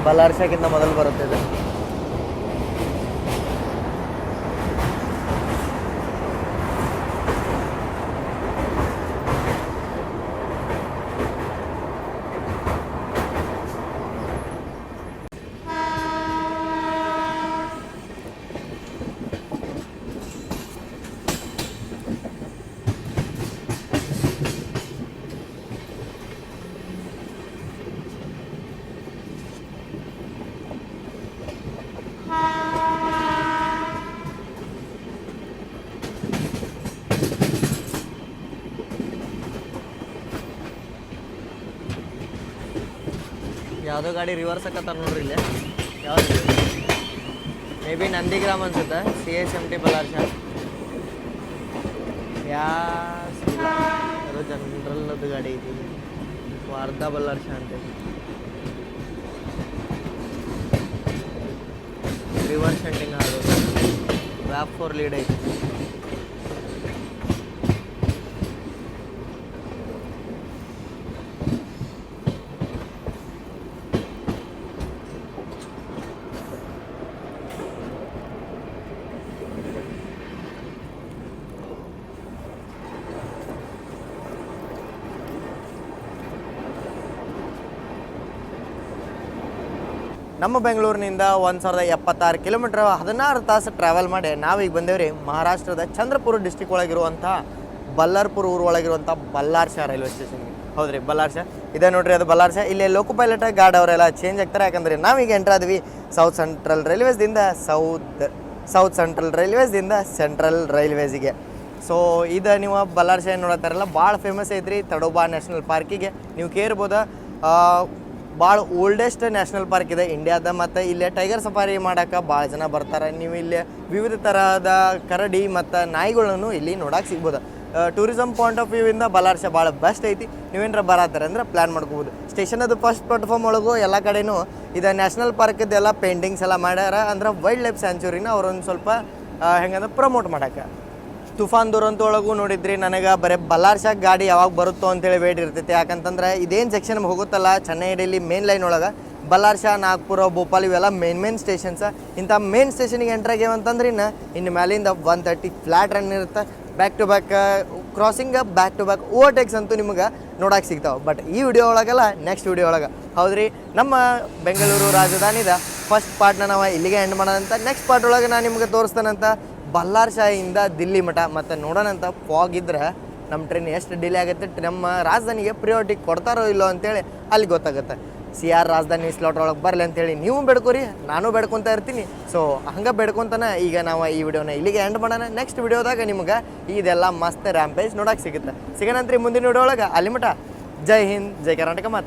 ಬಲ್ಲಾರ್ಷಕ್ಕಿಂತ ಮೊದಲು ಬರುತ್ತೆ ಇದು. ಯಾವುದೋ ಗಾಡಿ ರಿವರ್ಸ್ ಹಾಕತ್ತಾರ ನೋಡ್ರಿ ಇಲ್ಲಿ. ಯಾವ್ದು ಮೇ ಬಿ ನಂದಿಗ್ರಾಮ್ ಅನ್ಸುತ್ತೆ. CHMT ಬಲ್ಲಾರ್ಷ. ಅದು ಜನರಲ್ದು ಗಾಡಿ ಐತಿ. ವಾರ್ಧಾ ಬಲ್ಲಾರ್ಷ ಅಂತ ರಿವರ್ಸ್ ಶಂಟಿಂಗ್ ಆಗೋದು. ವ್ಯಾಪ್ 4 ಲೀಡ್ ಐತಿ. ನಮ್ಮ ಬೆಂಗಳೂರಿನಿಂದ 1076 ಕಿಲೋಮೀಟ್ರ್ 16 ತಾಸು ಟ್ರಾವೆಲ್ ಮಾಡಿ ನಾವೀಗ ಬಂದೇವ್ರಿ ಮಹಾರಾಷ್ಟ್ರದ ಚಂದ್ರಪುರ ಡಿಸ್ಟಿಕ್ ಒಳಗಿರುವಂಥ ಬಲ್ಲರ್ಪುರ ಊರು ಒಳಗಿರುವಂಥ ಬಲ್ಲಾರ್ಷ ರೈಲ್ವೆ ಸ್ಟೇಷನ್ಗೆ. ಹೌದ್ರಿ, ಬಲ್ಲಾರ್ಷ ಇದೆ ನೋಡ್ರಿ, ಅದು ಬಲ್ಲಾರ್ಷ. ಇಲ್ಲಿ ಲೋಕೋ ಪೈಲಟ್ ಗಾರ್ಡ್ ಅವರೆಲ್ಲ ಚೇಂಜ್ ಆಗ್ತಾರೆ. ಯಾಕಂದರೆ ನಾವೀಗ ಎಂಟ್ರ್ ಆದ್ವಿ ಸೌತ್ ಸೆಂಟ್ರಲ್ ರೈಲ್ವೇಸ್ದಿಂದ ಸೆಂಟ್ರಲ್ ರೈಲ್ವೇಸಿಗೆ. ಸೊ ಇದು ನೀವು ಬಲ್ಲಾರ್ಷ ಏನು ನೋಡತ್ತಾರಲ್ಲ, ಭಾಳ ಫೇಮಸ್ ಐತ್ರಿ. ತಡೋಬಾ ನ್ಯಾಷನಲ್ ಪಾರ್ಕಿಗೆ ನೀವು ಕೇರ್ಬೋದು. ಭಾಳ ಓಲ್ಡೆಸ್ಟ್ ನ್ಯಾಷನಲ್ ಪಾರ್ಕ್ ಇದೆ ಇಂಡಿಯಾದ. ಮತ್ತು ಇಲ್ಲೇ ಟೈಗರ್ ಸಫಾರಿ ಮಾಡೋಕೆ ಭಾಳ ಜನ ಬರ್ತಾರೆ. ನೀವು ಇಲ್ಲಿ ವಿವಿಧ ಥರದ ಕರಡಿ ಮತ್ತು ನಾಯಿಗಳನ್ನು ಇಲ್ಲಿ ನೋಡೋಕೆ ಸಿಗ್ಬೋದು. ಟೂರಿಸಮ್ ಪಾಯಿಂಟ್ ಆಫ್ ವ್ಯೂ ಇಂದ ಬಲ್ಲಾರ್ಷ ಭಾಳ ಬೆಸ್ಟ್ ಐತಿ. ನೀವೇನಾರ ಬರತ್ತಾರೆ ಅಂದ್ರೆ ಪ್ಲ್ಯಾನ್ ಮಾಡ್ಕೋಬೋದು. ಸ್ಟೇಷನದು ಫಸ್ಟ್ ಪ್ಲಾಟ್ಫಾರ್ಮ್ ಒಳಗೂ ಎಲ್ಲ ಕಡೆನೂ ಇದು ನ್ಯಾಷನಲ್ ಪಾರ್ಕದ್ದೆಲ್ಲ ಪೇಂಟಿಂಗ್ಸ್ ಎಲ್ಲ ಮಾಡ್ಯಾರ. ಅಂದ್ರೆ ವೈಲ್ಡ್ ಲೈಫ್ ಸ್ಯಾಂಚುರಿನ ಅವ್ರೊಂದು ಸ್ವಲ್ಪ ಹೆಂಗಂದ್ರೆ ಪ್ರಮೋಟ್ ಮಾಡೋಕೆ. ತುಫಾನ್ ದುರಂತ ಒಳಗೂ ನೋಡಿದ್ರಿ, ನನಗೆ ಬರೀ ಬಲ್ಲಾರ್ಷ ಗಾಡಿ ಯಾವಾಗ ಬರುತ್ತೋ ಅಂತೇಳಿ ವೇಟ್ ಇರ್ತೈತಿ. ಯಾಕಂತಂದ್ರೆ ಇದೇನು ಸೆಕ್ಷನ್ ಹೋಗುತ್ತಲ್ಲ ಚೆನ್ನೈ ಡೆಲ್ಲಿ ಮೇನ್ ಲೈನ್ ಒಳಗೆ, ಬಲ್ಲಾರ್ಷ, ನಾಗ್ಪುರ, ಭೋಪಾಲ್ ಇವೆಲ್ಲ ಮೇನ್ ಸ್ಟೇಷನ್ಸ್. ಇಂಥ ಮೇನ್ ಸ್ಟೇಷನಿಗೆ ಎಂಟ್ರ್ ಆಗ್ಯಾವಂತಂದ್ರೆ ಇನ್ನು ಮೇಲಿಂದ 130 ಫ್ಲ್ಯಾಟ್ ರನ್ ಇರುತ್ತೆ. Back to back crossing, back to back overtakes ಅಂತೂ ನಿಮ್ಗೆ ನೋಡೋಕೆ ಸಿಗ್ತಾವೆ. ಬಟ್ ಈ ವಿಡಿಯೋ ಒಳಗಲ್ಲ, ನೆಕ್ಸ್ಟ್ ವಿಡಿಯೋ ಒಳಗೆ. ಹೌದ್ರಿ, ನಮ್ಮ ಬೆಂಗಳೂರು ರಾಜಧಾನಿದ ಫಸ್ಟ್ ಪಾರ್ಟ್ನ ನಾವು ಇಲ್ಲಿಗೆ ಎಂಡ್ ಮಾಡೋಣಂತ. ನೆಕ್ಸ್ಟ್ ಪಾರ್ಟ್ ಒಳಗೆ ನಾನು ನಿಮ್ಗೆ ತೋರಿಸ್ತಾನಂತ ಬಲ್ಲಾರ್ಷದಿಂದ ದಿಲ್ಲಿ ಮಠ. ಮತ್ತು ನೋಡೋಣಂತ ಫಾಗ್ ಇದ್ರೆ ನಮ್ಮ ಟ್ರೈನ್ ಎಷ್ಟು ಡಿಲೇ ಆಗುತ್ತೆ, ನಮ್ಮ ರಾಜಧಾನಿಗೆ ಪ್ರಿಯಾರಿಟಿ ಕೊಡ್ತಾರೋ ಇಲ್ಲೋ ಅಂತೇಳಿ ಅಲ್ಲಿ ಗೊತ್ತಾಗುತ್ತೆ. CR ರಾಜಧಾನಿ ಸ್ಲಾಟ್ ಒಳಗೆ ಬರಲಿ ಅಂತೇಳಿ ನೀವು ಬೇಡ್ಕೋರಿ, ನಾನು ಬೇಡ್ಕೊತಾ ಇರ್ತೀನಿ. ಸೊ ಹಂಗೆ ಬೇಡ್ಕೊತಾನೆ ಈಗ ನಾವು ಈ ವಿಡಿಯೋನ ಇಲ್ಲಿಗೆ ಎಂಡ್ ಮಾಡೋಣ. ನೆಕ್ಸ್ಟ್ ವಿಡಿಯೋದಾಗ ನಿಮ್ಗೆ ಇದೆಲ್ಲ ಮಸ್ತ್ ರ್ಯಾಂಪೇಜ್ ನೋಡೋಕೆ ಸಿಗುತ್ತೆ. ಸಿಗೋಣಂತ್ರಿ ಮುಂದಿನ ವಿಡಿಯೋ ಒಳಗೆ. ಅಲ್ಲಿ ಮಠ ಜೈ ಹಿಂದ್, ಜೈ ಕರ್ನಾಟಕ ಮಾತೆ.